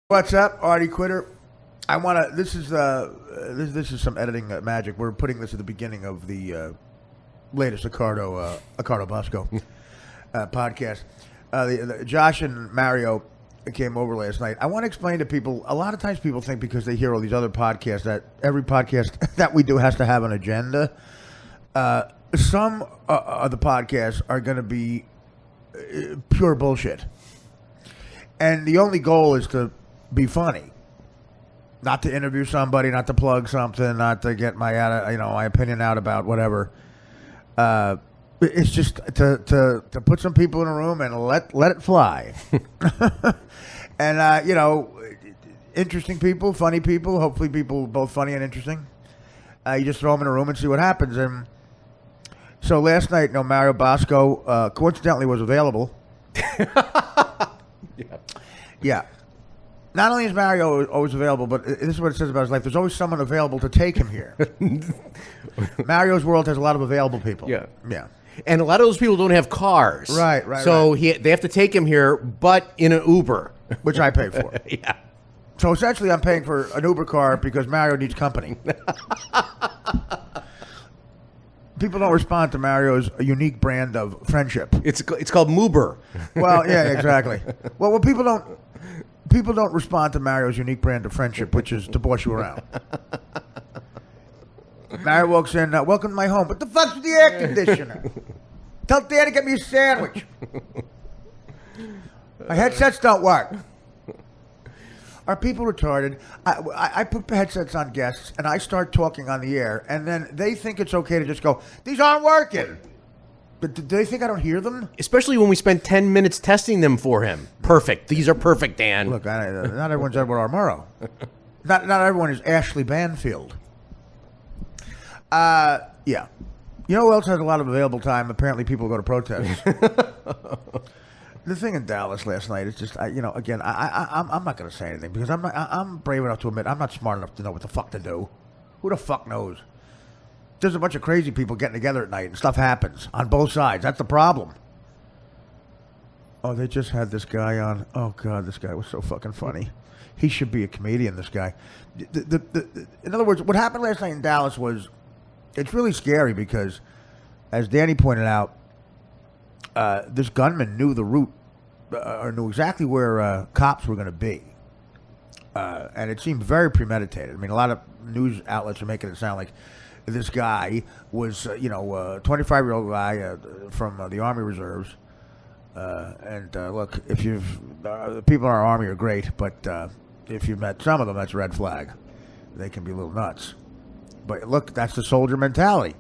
What's up, Artie Quitter? I want to. This is some editing magic. We're putting this at the beginning of the latest Accardo Bosco podcast. Josh and Mario came over last night. I want to explain to people. A lot of times, people think because they hear all these other podcasts that every podcast that we do has to have an agenda. Some of the podcasts are going to be pure bullshit, and the only goal is to be funny, not to interview somebody, not to plug something, not to get my opinion out about whatever. It's just to put some people in a room and let it fly. And interesting people, funny people, hopefully people both funny and interesting. You just throw them in a room and see what happens. And so last night, Mario Bosco coincidentally was available. Yeah. Not only is Mario always available, but this is what it says about his life. There's always someone available to take him here. Mario's world has a lot of available people. Yeah. Yeah. And a lot of those people don't have cars. Right. So they have to take him here, but in an Uber. Which I pay for. Yeah. So essentially I'm paying for an Uber car because Mario needs company. People don't respond to Mario's unique brand of friendship. It's called Moober. Well, yeah, exactly. Well, people don't respond to Mario's unique brand of friendship, which is to boss you around. Mario walks in, welcome to my home. What the fuck's with the air conditioner? Tell Dan to get me a sandwich. My headsets don't work. Are people retarded? I put headsets on guests, and I start talking on the air, and then they think it's okay to just go, these aren't working. But do they think I don't hear them? Especially when we spent 10 minutes testing them for him. Perfect. These are perfect, Dan. Look, not everyone's Edward R. Murrow. Not everyone is Ashley Banfield. Yeah. You know who else has a lot of available time? Apparently people go to protests. The thing in Dallas last night is just, I'm not going to say anything because I'm brave enough to admit I'm not smart enough to know what the fuck to do. Who the fuck knows? There's a bunch of crazy people getting together at night and stuff happens on both sides. That's the problem. Oh, they just had this guy on. Oh, God, this guy was so fucking funny. He should be a comedian, this guy. In other words, what happened last night in Dallas was, it's really scary because, as Danny pointed out, this gunman knew the route, or knew exactly where cops were going to be. And it seemed very premeditated. I mean, a lot of news outlets are making it sound like this guy was, a 25-year-old guy from the Army Reserves. Look, if people in our Army are great, but if you've met some of them, that's a red flag. They can be a little nuts. But look, that's the soldier mentality.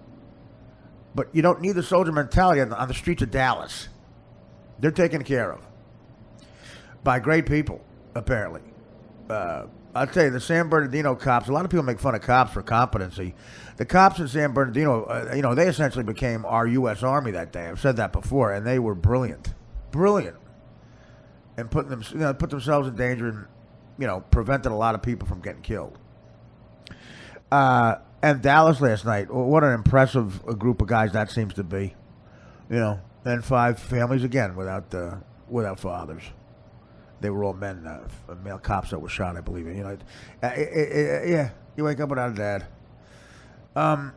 But you don't need the soldier mentality on the streets of Dallas. They're taken care of by great people, apparently. I'll tell you, the San Bernardino cops, a lot of people make fun of cops for competency. The cops in San Bernardino, they essentially became our U.S. Army that day. I've said that before, and they were brilliant. Brilliant. And put themselves in danger and, prevented a lot of people from getting killed. And Dallas last night, what an impressive group of guys that seems to be. And 5 families again without fathers. They were all men, male cops that were shot, I believe. Yeah, you wake up without a dad. The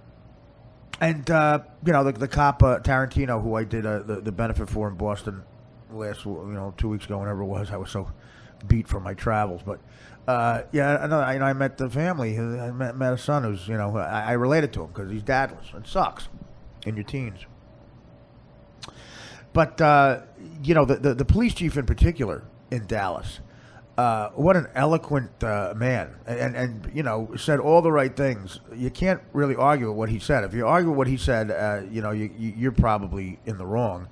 cop Tarantino, who I did the benefit for in Boston last 2 weeks ago, whenever it was. I was so beat from my travels, but I met the family. I met a son who's I related to him because he's dadless. It sucks in your teens. But the police chief in particular in Dallas, what an eloquent man, and said all the right things. You can't really argue with what he said. If you argue with what he said, you're probably in the wrong.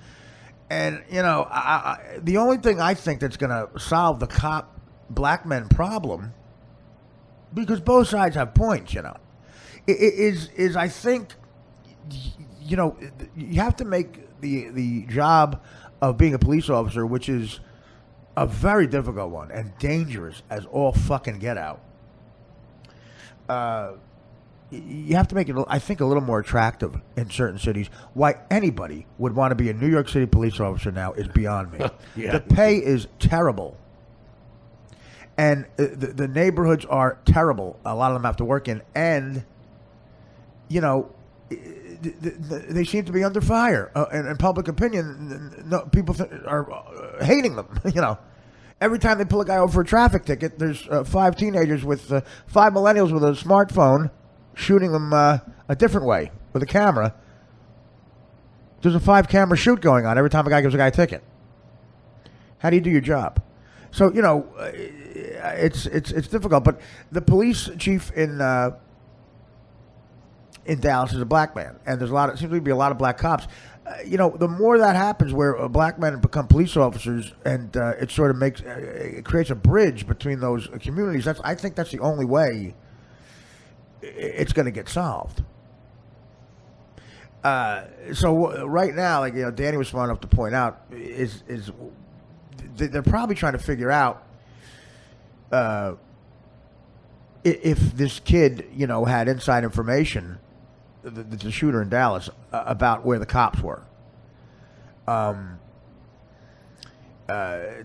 And the only thing I think that's going to solve the black men problem, because both sides have points, is I think you have to make the job of being a police officer, which is a very difficult one and dangerous as all fucking get out. You have to make it, I think, a little more attractive in certain cities. Why anybody would want to be a New York City police officer now is beyond me. Yeah. The pay is terrible. And the neighborhoods are terrible. A lot of them have to work in. And, you know, they seem to be under fire. And public opinion, people are hating them, you know. Every time they pull a guy over for a traffic ticket, there's 5 teenagers with 5 millennials with a smartphone shooting them a different way with a camera. There's a 5-camera shoot going on every time a guy gives a guy a ticket. How do you do your job? So, you know, it's difficult. But the police chief in Dallas is a black man, and there's seems to be a lot of black cops. You know, the more that happens, where black men become police officers, and it sort of it creates a bridge between those communities. I think that's the only way it's going to get solved. So right now, like, you know, Danny was smart enough to point out, is they're probably trying to figure out if this kid, you know, had inside information, the shooter in Dallas, about where the cops were.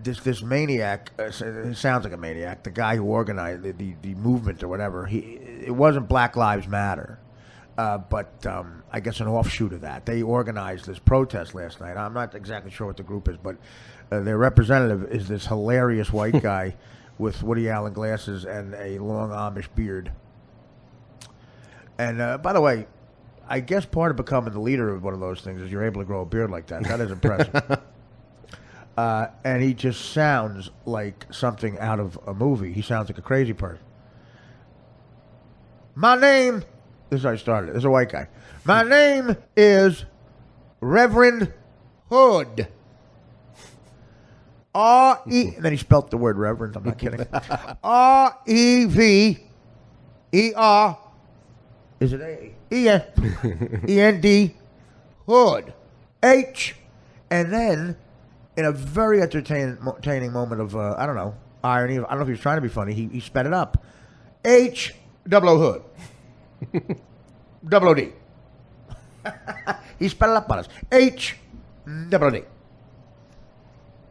This maniac, it sounds like a maniac, the guy who organized the movement or whatever, it wasn't Black Lives Matter. But I guess an offshoot of that. They organized this protest last night. I'm not exactly sure what the group is, but their representative is this hilarious white guy with Woody Allen glasses and a long Amish beard. And by the way, I guess part of becoming the leader of one of those things is you're able to grow a beard like that. That is impressive. And he just sounds like something out of a movie. He sounds like a crazy person. My name... This is how I started. This is a white guy. My name is Reverend Hood. R-E... And then he spelt the word Reverend. I'm not kidding. R-E-V-E-R... Is it E-N-D... Hood. H... And then, in a very entertaining moment of, I don't know, irony. I don't know if he was trying to be funny. He sped it up. H-double-O Hood. Double O-D. He spelled it up on us. H-double-O-D.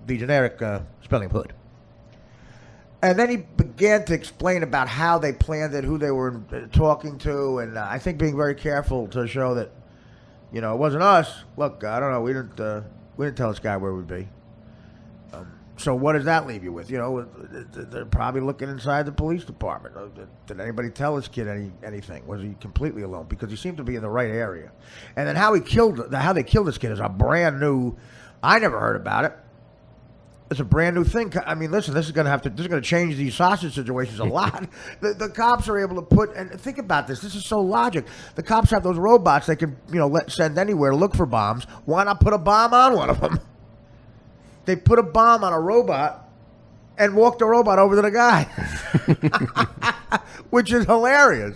The generic spelling of Hood. And then he began to explain about how they planned it, who they were talking to, and I think being very careful to show that, you know, it wasn't us. Look, I don't know, we didn't tell this guy where we'd be. So what does that leave you with? You know, they're probably looking inside the police department. Did anybody tell this kid anything? Was he completely alone? Because he seemed to be in the right area. And then how they killed this kid is a brand new. I never heard about it. It's a brand new thing. I mean, listen, this is going to change these sausage situations a lot. The cops are able to put, and think about this. This is so logic. The cops have those robots they can, you know, send anywhere to look for bombs. Why not put a bomb on one of them? They put a bomb on a robot and walked the robot over to the guy, which is hilarious.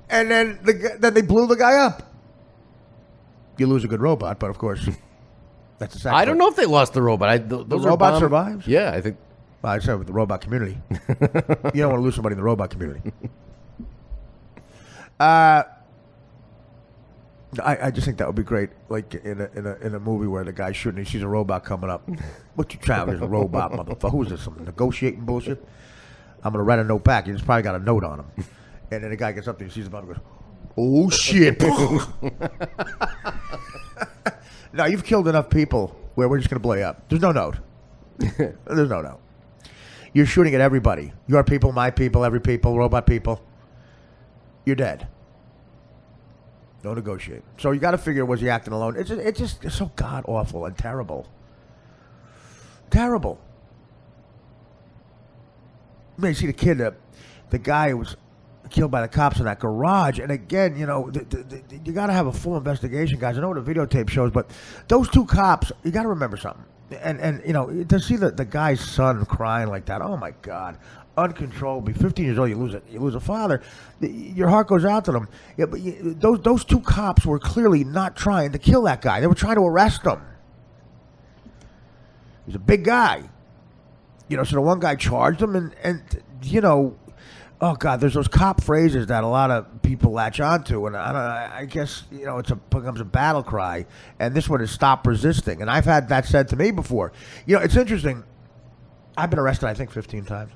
And then they blew the guy up. You lose a good robot, but of course, that's the second. I don't know if they lost the robot. The robot survives? Yeah, I think. Well, I said with the robot community. You don't want to lose somebody in the robot community. I just think that would be great, like in a movie where the guy's shooting, he sees a robot coming up. What you trying? There's a robot, motherfucker. Who is this? Some negotiating bullshit? I'm gonna write a note back. He's probably got a note on him. And then the guy gets up there, he sees the bomb, and goes, "Oh shit!" Now you've killed enough people where we're just gonna blow you up. There's no note. There's no note. You're shooting at everybody. Your people, my people, every people, robot people. You're dead. No negotiate. So you got to figure, was he acting alone? It's so god awful and terrible. Terrible. I mean, you see the kid, the guy who was killed by the cops in that garage, and again, you know, you got to have a full investigation, guys. I know what the videotape shows, but those 2 cops, you got to remember something. And you know, to see the guy's son crying like that, oh my God. Uncontrollably, 15 years old, you lose a father. Your heart goes out to them. Yeah, but those 2 cops were clearly not trying to kill that guy. They were trying to arrest him. He's a big guy, you know. So the one guy charged him, and you know, oh God, there's those cop phrases that a lot of people latch onto, and I guess, you know, becomes a battle cry. And this one is "stop resisting," and I've had that said to me before. You know, it's interesting. I've been arrested, I think, 15 times.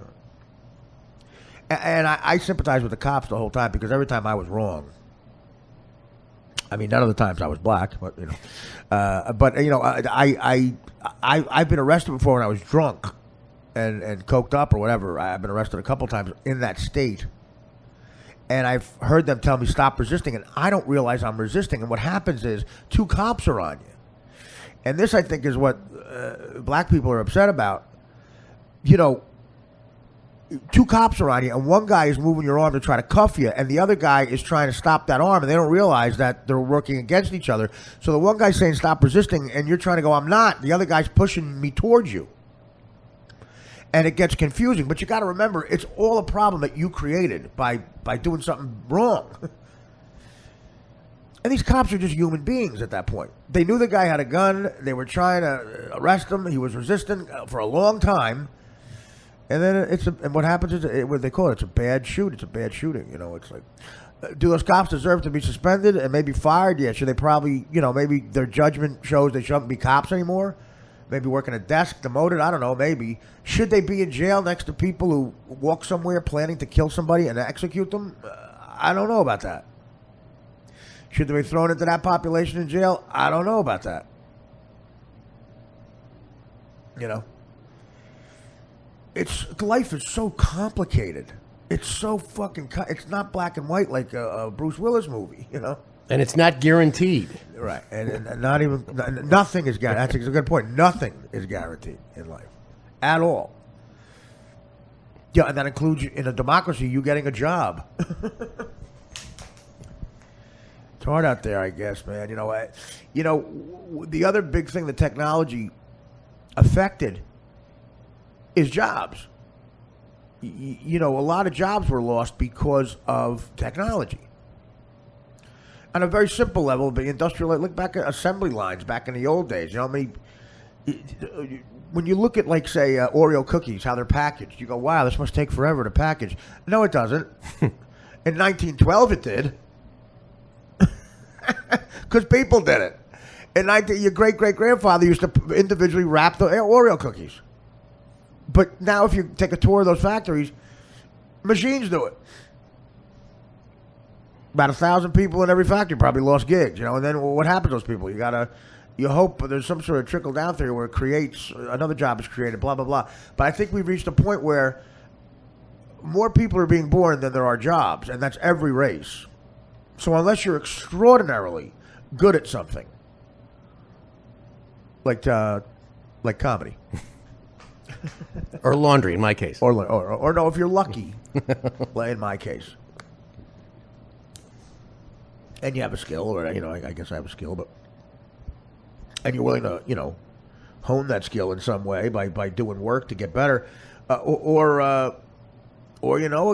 And I sympathize with the cops the whole time because every time I was wrong. I mean, none of the times I was black, but I've been arrested before when I was drunk and coked up or whatever. I've been arrested a couple times in that state, and I've heard them tell me stop resisting, and I don't realize I'm resisting. And what happens is 2 cops are on you, and this I think is what black people are upset about. 2 cops are on you, and one guy is moving your arm to try to cuff you, and the other guy is trying to stop that arm, and they don't realize that they're working against each other. So the one guy's saying, stop resisting, and you're trying to go, I'm not. The other guy's pushing me towards you. And it gets confusing, but you got to remember, it's all a problem that you created by doing something wrong. And these cops are just human beings at that point. They knew the guy had a gun. They were trying to arrest him. He was resisting for a long time. And then and what happens is, what they call it, it's a bad shoot. It's a bad shooting. It's like, do those cops deserve to be suspended and maybe fired? Yeah, should they probably, maybe their judgment shows they shouldn't be cops anymore? Maybe working a desk, demoted, I don't know, maybe. Should they be in jail next to people who walk somewhere planning to kill somebody and execute them? I don't know about that. Should they be thrown into that population in jail? I don't know about that. Life is so complicated. It's so fucking. It's not black and white like a Bruce Willis movie, And it's not guaranteed. Right, and not even nothing is guaranteed. That's a good point. Nothing is guaranteed in life, at all. Yeah, and that includes in a democracy you getting a job. It's hard out there, I guess, man. The other big thing that technology affected is jobs. A lot of jobs were lost because of technology. On a very simple level, the industrial, look back at assembly lines back in the old days. When you look at, like, say, Oreo cookies, how they're packaged, you go, wow, this must take forever to package. No, it doesn't. In 1912, it did. Because people did it. Your great-great-grandfather used to individually wrap the Oreo cookies. But now if you take a tour of those factories, machines do it. About 1,000 people in every factory probably lost gigs, and then what happens to those people? You hope there's some sort of trickle-down theory where it creates, another job is created, blah, blah, blah. But I think we've reached a point where more people are being born than there are jobs, and that's every race. So unless you're extraordinarily good at something, like comedy. Or laundry, in my case. Or no, if you're lucky, in my case. And you have a skill, or, I guess I have a skill, but... And you're willing to, hone that skill in some way by doing work to get better. Or a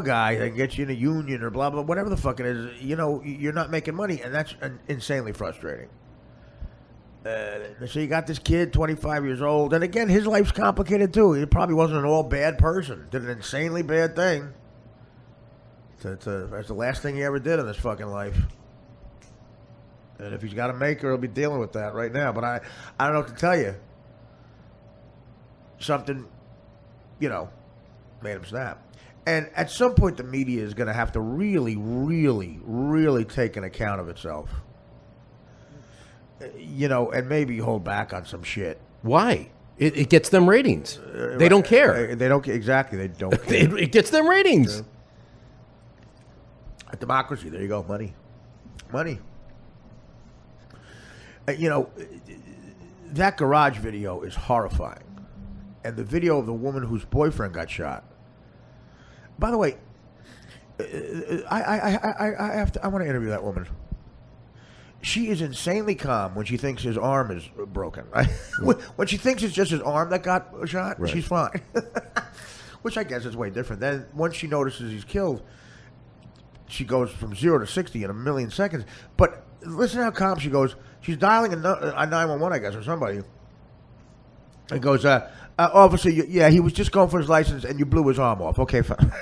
guy that gets you in a union or blah, blah, whatever the fuck it is, you're not making money, and that's insanely frustrating. So you got this kid, 25 years old, and again, his life's complicated too. He probably wasn't an all bad person. Did an insanely bad thing. That's the last thing he ever did in this fucking life. And if he's got a maker, he'll be dealing with that right now. But I don't know what to tell you. Something, made him snap. And at some point, the media is going to have to really, really, really take an account of itself. And maybe hold back on some shit. Why? It gets them ratings. They don't care. They don't exactly. They don't care. It gets them ratings. A democracy. There you go. Money. That garage video is horrifying, and the video of the woman whose boyfriend got shot. By the way, I want to interview that woman. She is insanely calm when she thinks his arm is broken. When she thinks it's just his arm that got shot, right. She's fine. Which I guess is way different. Then once she notices he's killed, she goes from 0 to 60 in a million seconds. But listen how calm she goes. She's dialing a 911, I guess, or somebody. And goes, officer, yeah, he was just going for his license and you blew his arm off. Okay, fine.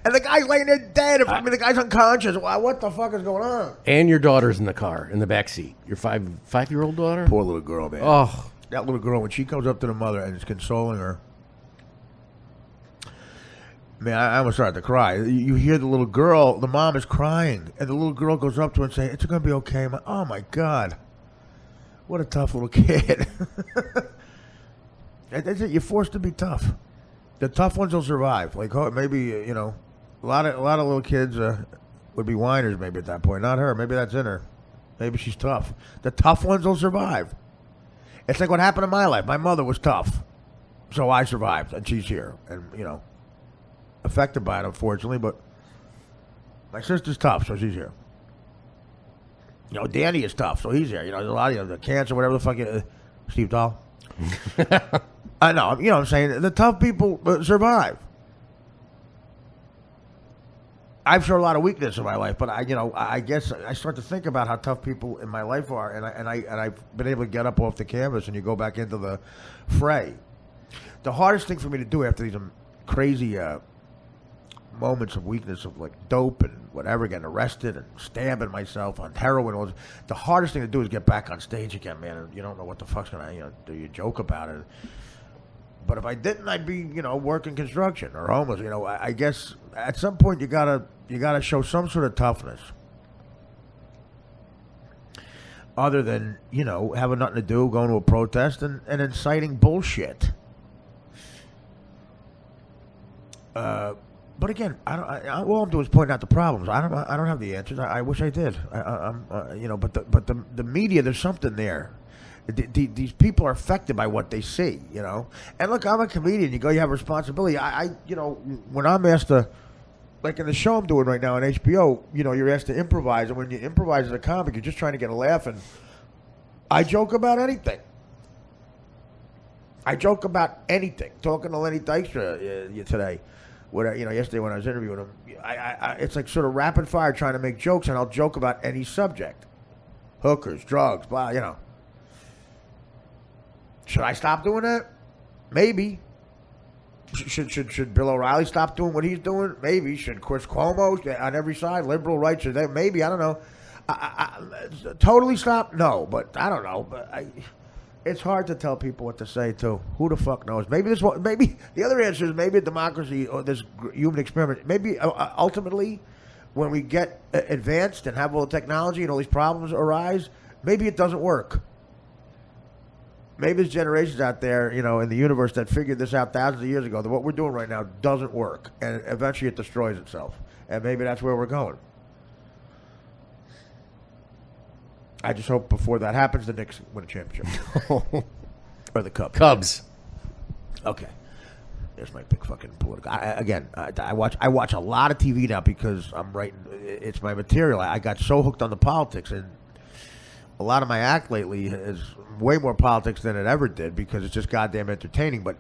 And the guy's laying there dead. The guy's unconscious. What the fuck is going on? And your daughter's in the car, in the back seat. Your five-year-old daughter? Poor little girl, man. Oh. That little girl, when she comes up to the mother and is consoling her, Man, I almost started to cry. You hear the little girl, the mom is crying, and the little girl goes up to her and says, "It's going to be okay." I'm like, oh, my God. What a tough little kid. That's it. You're forced to be tough. The tough ones will survive. Like, maybe, a lot of little kids would be whiners maybe at that point. Not her. Maybe that's in her. Maybe she's tough. The tough ones will survive. It's like what happened in my life. My mother was tough. So I survived, and she's here. And, affected by it, unfortunately, but my sister's tough, so she's here. Danny is tough, so he's here. There's a lot of the cancer, whatever the fuck. Steve Dahl. I know. What I'm saying? The tough people survive. I've shown a lot of weakness in my life, but I guess I start to think about how tough people in my life are, and I've been able to get up off the canvas, and you go back into the fray. The hardest thing for me to do after these crazy moments of weakness of like dope and whatever, getting arrested and stabbing myself on heroin. The hardest thing to do is get back on stage again, man. And you don't know what the fuck's gonna, do you joke about it? But if I didn't, I'd be, working construction or homeless. I guess at some point you gotta show some sort of toughness, other than having nothing to do, going to a protest and inciting bullshit. But again, all I'm doing is pointing out the problems. I don't have the answers. I wish I did. But the media, there's something there. These people are affected by what they see, And look, I'm a comedian. You have responsibility. When I'm asked to, like in the show I'm doing right now on HBO, you're asked to improvise, and when you improvise as a comic, you're just trying to get a laugh, and I joke about anything. Talking to Lenny Dykstra today. Yesterday when I was interviewing him, it's like sort of rapid fire trying to make jokes, and I'll joke about any subject. Hookers, drugs, blah, Should I stop doing that? Maybe. Should Bill O'Reilly stop doing what he's doing? Maybe. Should Chris Cuomo on every side, liberal, right? Should they? Maybe. I don't know. I totally stop? No, but I don't know. But it's hard to tell people what to say, too. Who the fuck knows? Maybe the other answer is maybe a democracy or this human experiment. Maybe ultimately, when we get advanced and have all the technology and all these problems arise, maybe it doesn't work. Maybe there's generations out there, in the universe that figured this out thousands of years ago, that what we're doing right now doesn't work, and eventually it destroys itself. And maybe that's where we're going. I just hope before that happens, the Knicks win a championship. Or the Cubs. Cubs. Okay. There's my big fucking political. I watch a lot of TV now because I'm writing. It's my material. I got so hooked on the politics, and a lot of my act lately is way more politics than it ever did because it's just goddamn entertaining. But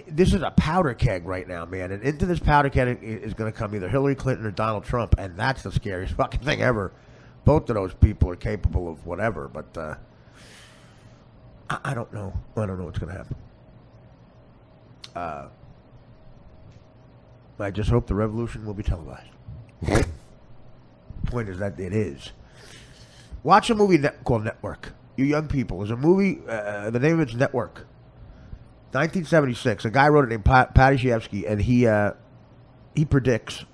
this is a powder keg right now, man. And into this powder keg is going to come either Hillary Clinton or Donald Trump, and that's the scariest fucking thing ever. Both of those people are capable of whatever, but I don't know. I don't know what's going to happen. I just hope the revolution will be televised. Point is that it is. Watch a movie called Network. You young people. There's a movie, the name of it's Network. 1976. A guy wrote it named Patty Chayefsky, and he predicts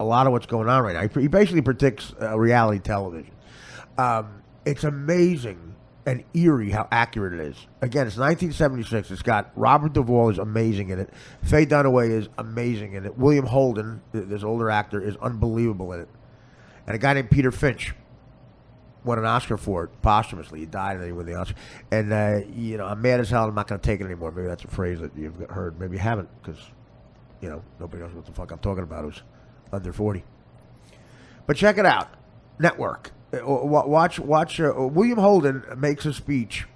a lot of what's going on right now. He basically predicts reality television. It's amazing and eerie how accurate it is. Again, it's 1976. It's got Robert Duvall is amazing in it. Faye Dunaway is amazing in it. William Holden, this older actor, is unbelievable in it. And a guy named Peter Finch won an Oscar for it posthumously. He died and then he won the Oscar. And, I'm mad as hell. I'm not going to take it anymore. Maybe that's a phrase that you've heard. Maybe you haven't because, nobody knows what the fuck I'm talking about who's under 40. But check it out. Network. Watch. William Holden makes a speech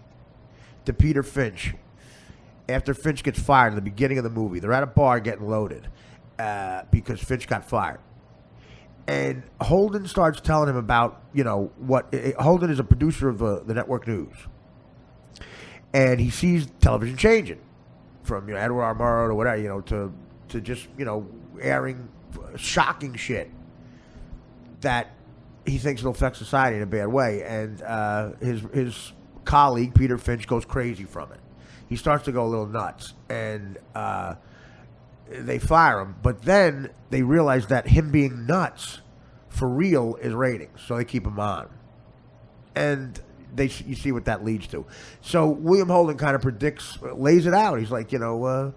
to Peter Finch after Finch gets fired in the beginning of the movie. They're at a bar getting loaded because Finch got fired. And Holden starts telling him about, what... Holden is a producer of the network news. And he sees television changing from, Edward R. Murrow to whatever, to just, airing shocking shit that he thinks will affect society in a bad way. And his colleague, Peter Finch, goes crazy from it. He starts to go a little nuts. And they fire him. But then they realize that him being nuts for real is ratings, so they keep him on. And you see what that leads to. So William Holden kind of lays it out. He's like, tonight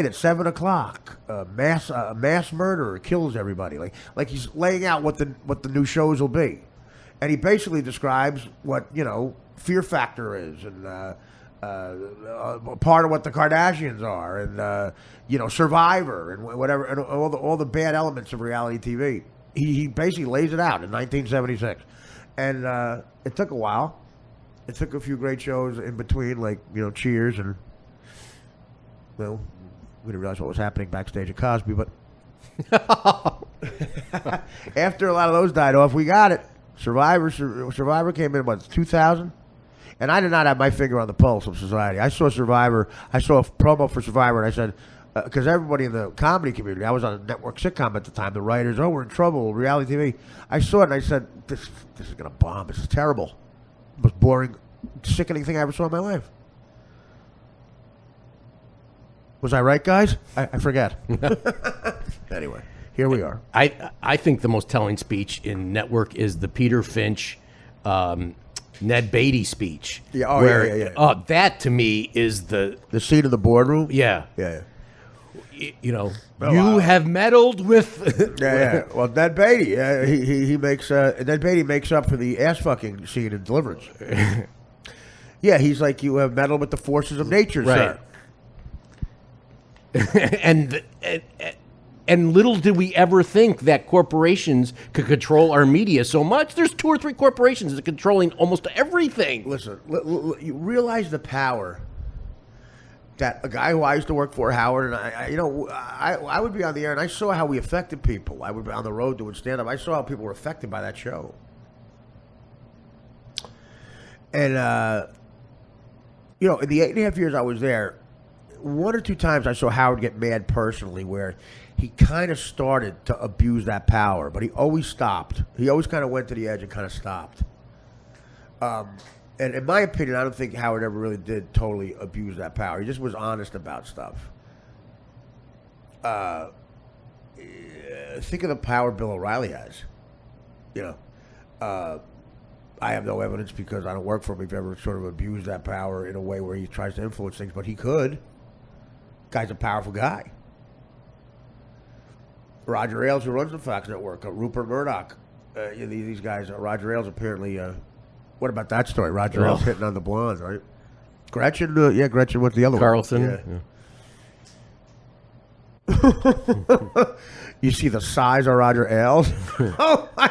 at 7 o'clock, mass murderer kills everybody. Like he's laying out what the new shows will be, and he basically describes what Fear Factor is, and part of what the Kardashians are, and Survivor, and whatever, and all the bad elements of reality TV. He basically lays it out in 1976. And it took a while. It took a few great shows in between, like, Cheers, and, we didn't realize what was happening backstage at Cosby, but after a lot of those died off, we got it. Survivor came in, 2000? And I did not have my finger on the pulse of society. I saw Survivor. I saw a promo for Survivor, and I said, because everybody in the comedy community, I was on a network sitcom at the time, the writers, we're in trouble, reality TV. I saw it and I said, this is going to bomb. This is terrible. The most boring, sickening thing I ever saw in my life. Was I right, guys? I forget. Anyway, here we are. I think the most telling speech in network is the Peter Finch, Ned Beatty speech. Yeah, yeah. That to me is the scene of the boardroom. Yeah. Yeah. You have meddled with. Yeah. Well, Ned Beatty, he makes Ned Beatty makes up for the ass fucking scene in Deliverance. Yeah, he's like, you have meddled with the forces of nature, right, sir. And little did we ever think that corporations could control our media so much. There's 2 or 3 corporations that are controlling almost everything. Listen, you realize the power that a guy who I used to work for, Howard, and I would be on the air, and I saw how we affected people. I would be on the road doing stand-up. I saw how people were affected by that show. And, in the 8.5 years I was there, 1 or 2 times I saw Howard get mad personally, where he kind of started to abuse that power, but he always stopped. He always kind of went to the edge and kind of stopped. And in my opinion, I don't think Howard ever really did totally abuse that power. He just was honest about stuff. Think of the power Bill O'Reilly has. I have no evidence because I don't work for him. He's ever sort of abused that power in a way where he tries to influence things, but he could. Guy's a powerful guy. Roger Ailes, who runs the Fox Network, Rupert Murdoch, these guys. Roger Ailes apparently. What about that story? Roger Ailes hitting on the blondes, right? Gretchen, Gretchen. What's the other Carlson. Yeah. You see the size of Roger Ailes? Oh my!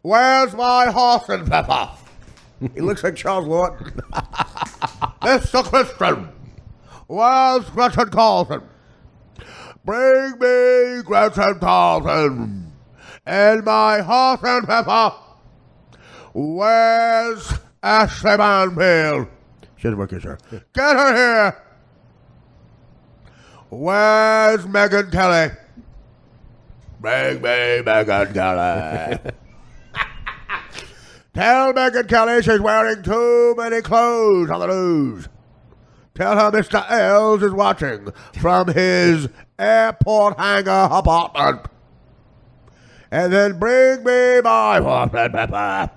Where's my horse and pepper? He looks like Charles Lawton. Mr. Christian, where's Gretchen Carlson? Bring me Gretchen Carlson and my horse and pepper. Where's Ashley Manfield? She doesn't work here, sir. Get her here. Where's Megyn Kelly? Bring me Megyn Kelly. Tell Megyn Kelly she's wearing too many clothes on the news. Tell her Mr. Ailes is watching from his airport hangar apartment. And then bring me my horse and pepper.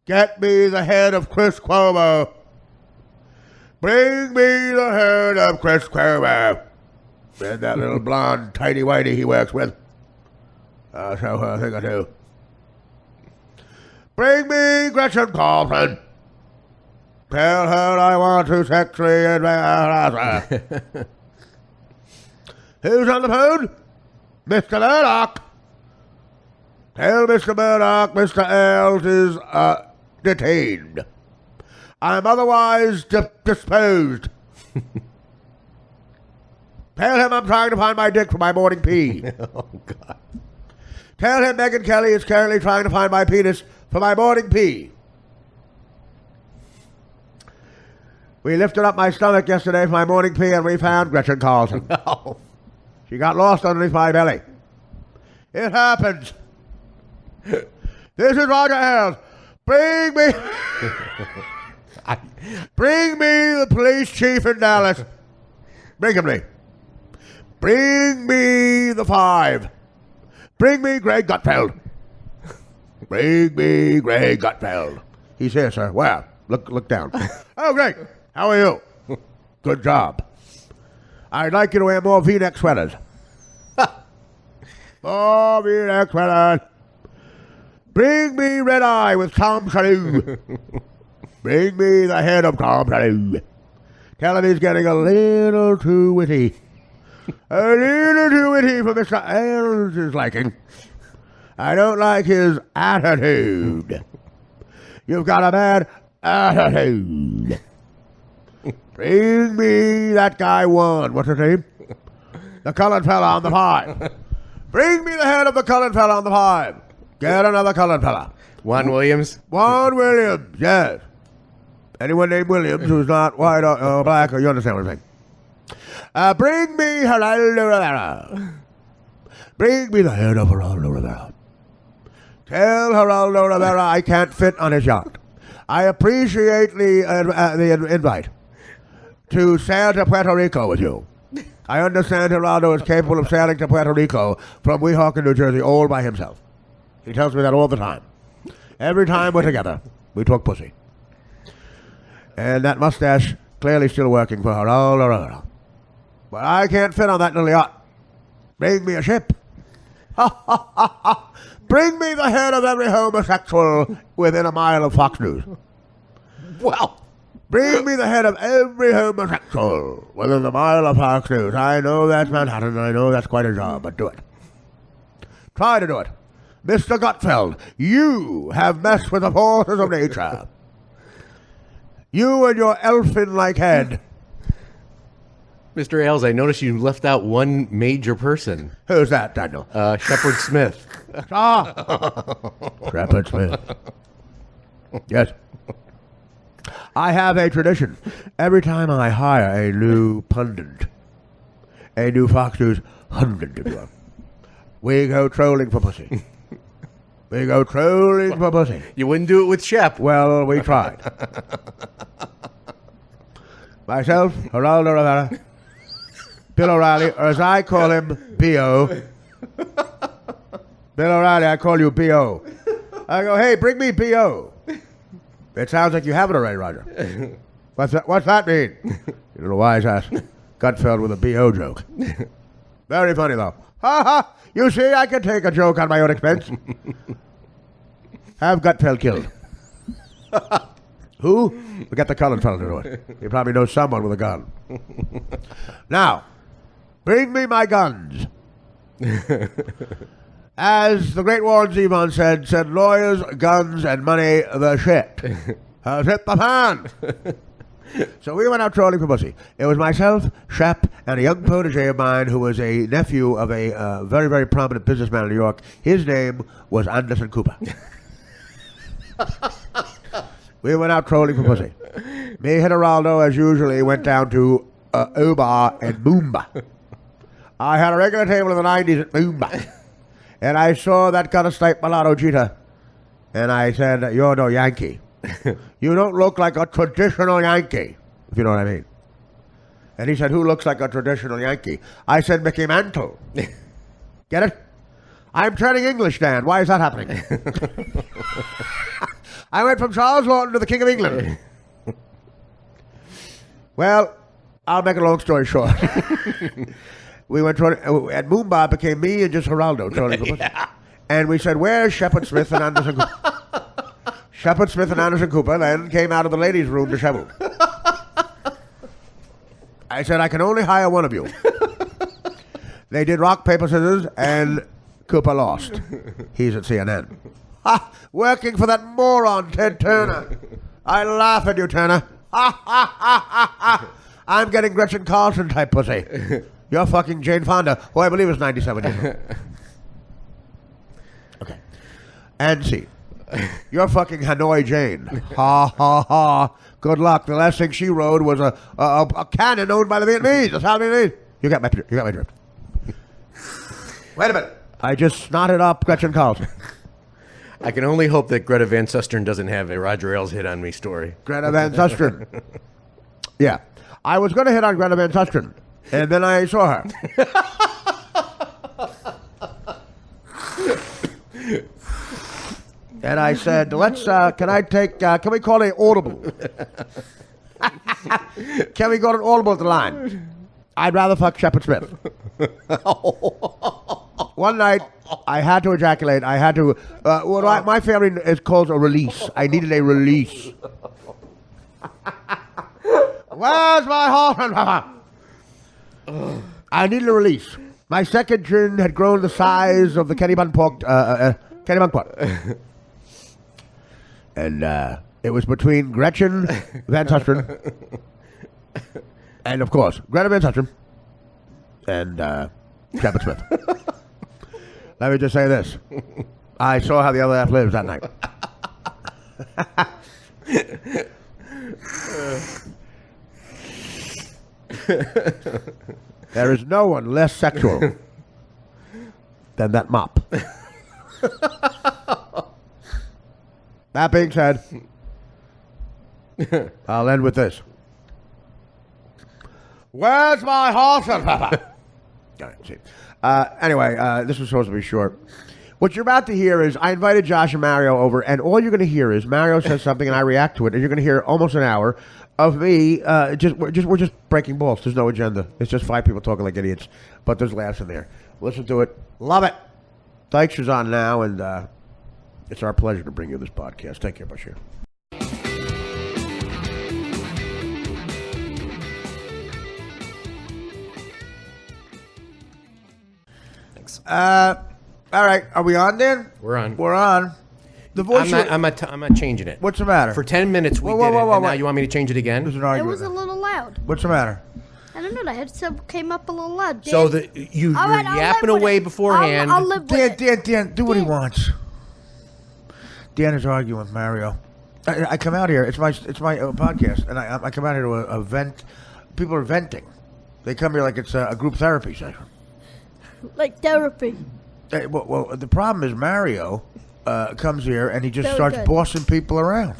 Get me the head of Chris Cuomo. Bring me the head of Chris Cuomo. And that little blonde tighty whitey he works with. I'll show her a thing or two. Bring me Gretchen Carlson. Tell her I want to sexually advance her. Who's on the phone? Mr. Murdoch. Tell Mr. Murdoch Mr. Ailes is detained. I'm otherwise disposed. Tell him I'm trying to find my dick for my morning pee. Oh, God. Tell him Megyn Kelly is currently trying to find my penis for my morning pee. We lifted up my stomach yesterday for my morning pee and we found Gretchen Carlson. No. She got lost underneath my belly. It happens. This is Roger Ailes. Bring me... Bring me the police chief in Dallas. Bring him me. Bring me the 5. Bring me Greg Gutfeld. Bring me Greg Gutfeld. He's here, sir. Where? Look down. Oh, Greg. How are you? Good job. I'd like you to wear more V-neck sweaters. More V-neck sweaters. Bring me Red Eye with Tom Shalhoub. Bring me the head of Tom Shalhoub. Tell him he's getting a little too witty. A little too witty for Mr. Ailes' liking. I don't like his attitude. You've got a bad attitude. Bring me that guy 1. What's his name? The colored fella on the 5. Bring me the head of the colored fella on the 5. Get another colored fella. Juan Williams? Juan Williams, yes. Anyone named Williams who's not white or black, or you understand what I'm saying. Bring me Geraldo Rivera. Bring me the head of Geraldo Rivera. Tell Geraldo Rivera I can't fit on his yacht. I appreciate the invite to sail to Puerto Rico with you. I understand Geraldo is capable of sailing to Puerto Rico from Weehawken, New Jersey, all by himself. He tells me that all the time. Every time we're together, we talk pussy. And that mustache clearly still working for Geraldo Rivera. But I can't fit on that little yacht. Bring me a ship. Ha ha ha ha. Bring me the head of every homosexual within a mile of Fox News. Well, bring me the head of every homosexual within a mile of Fox News. I know that's Manhattan. I know that's quite a job, but do it. Try to do it. Mr. Gutfeld, you have messed with the forces of nature. You and your elfin-like head. Mr. Ailes, I noticed you left out one major person. Who's that, Daniel? Shepard Smith. Shepard Smith. Yes. I have a tradition. Every time I hire a new pundit, a new Fox News pundit, if you will, we go trolling for pussy. We go trolling for pussy. You wouldn't do it with Shep. Well, we tried. Myself, Geraldo Rivera, Bill O'Reilly, or as I call him, B.O. Bill O'Reilly, I call you B.O. I go, hey, bring me B.O. It sounds like you have it already, Roger. What's that mean? You little wise ass. Gutfeld with a B.O. joke. Very funny, though. Ha ha! You see, I can take a joke on my own expense. Have Gutfeld killed. Who? We got the colored fellow to do it. He probably knows someone with a gun. Now, bring me my guns. As the great Warren Zevon said lawyers, guns, and money the shit. Has hit the fan. So we went out trolling for pussy. It was myself, Shep, and a young protege of mine who was a nephew of a very, very prominent businessman in New York. His name was Anderson Cooper. We went out trolling for pussy. Me and Geraldo, as usually, went down to Uber and Moomba. I had a regular table in the 90s at Moomba. And I saw that gutter-snipe mulatto Jeter. And I said, you're no Yankee. You don't look like a traditional Yankee, if you know what I mean. And he said, who looks like a traditional Yankee? I said, Mickey Mantle. Get it? I'm turning English, Dan. Why is that happening? I went from Charles Lawton to the King of England. Well, I'll make a long story short. We went to, and Moomba became me and just Geraldo. Yeah. And we said, where's Shepard Smith and Anderson Cooper? Shepard Smith and Anderson Cooper then came out of the ladies' room disheveled. I said, I can only hire one of you. They did rock, paper, scissors, and Cooper lost. He's at CNN. Ha! Working for that moron, Ted Turner. I laugh at you, Turner. Ha, ha, ha, ha, ha. I'm getting Gretchen Carlson type pussy. You're fucking Jane Fonda, who I believe is 97 years old. Okay. And see. You're fucking Hanoi Jane. Ha, ha, ha. Good luck. The last thing she rode was a cannon owned by the Vietnamese. That's how Vietnamese. You got my drift. Wait a minute. I just snotted up Gretchen Carlson. I can only hope that Greta Van Susteren doesn't have a Roger Ailes hit on me story. Greta Van Susteren. Yeah. I was going to hit on Greta Van Susteren. And then I saw her. And I said, can we call an audible? Can we go to an audible at the line? I'd rather fuck Shepard Smith. One night, I had to ejaculate. I had to, my family is called a release. I needed a release. Where's my heart? I needed a release. My second chin had grown the size of the Kennybunk pork. And it was between Gretchen Van Susteren and, of course, Greta Van Susteren and Shepard Smith. Let me just say this. I saw how the other half lives that night. There is no one less sexual than that mop. That being said, I'll end with this. Where's my horse and pepper? Anyway, this was supposed to be short. What you're about to hear is I invited Josh and Mario over, and all you're going to hear is Mario says something and I react to it, and you're going to hear almost an hour of me. We're just breaking balls. There's no agenda. It's just 5 people talking like idiots, but there's laughs in there. Listen to it. Love it. Dykstra's on now, and it's our pleasure to bring you this podcast. Take care, Bashir. Thanks. All right. Are we on then? We're on. We're on. The voice. I'm not changing it. What's the matter? For 10 minutes we did it, and now you want me to change it again? There's an It argument was a there. little loud. What's the matter? I don't know. The headset came up a little loud. Dan, So you're all right, I'll yapping live with away it. beforehand. I'll live with it. Dan, do what he Dan. wants. Dan is arguing with Mario. I come out here. It's my podcast, and I come out here to a vent. People are venting. They come here like it's a group therapy session. Like therapy. Well, the problem is Mario comes here and he just Very starts good. bossing people around.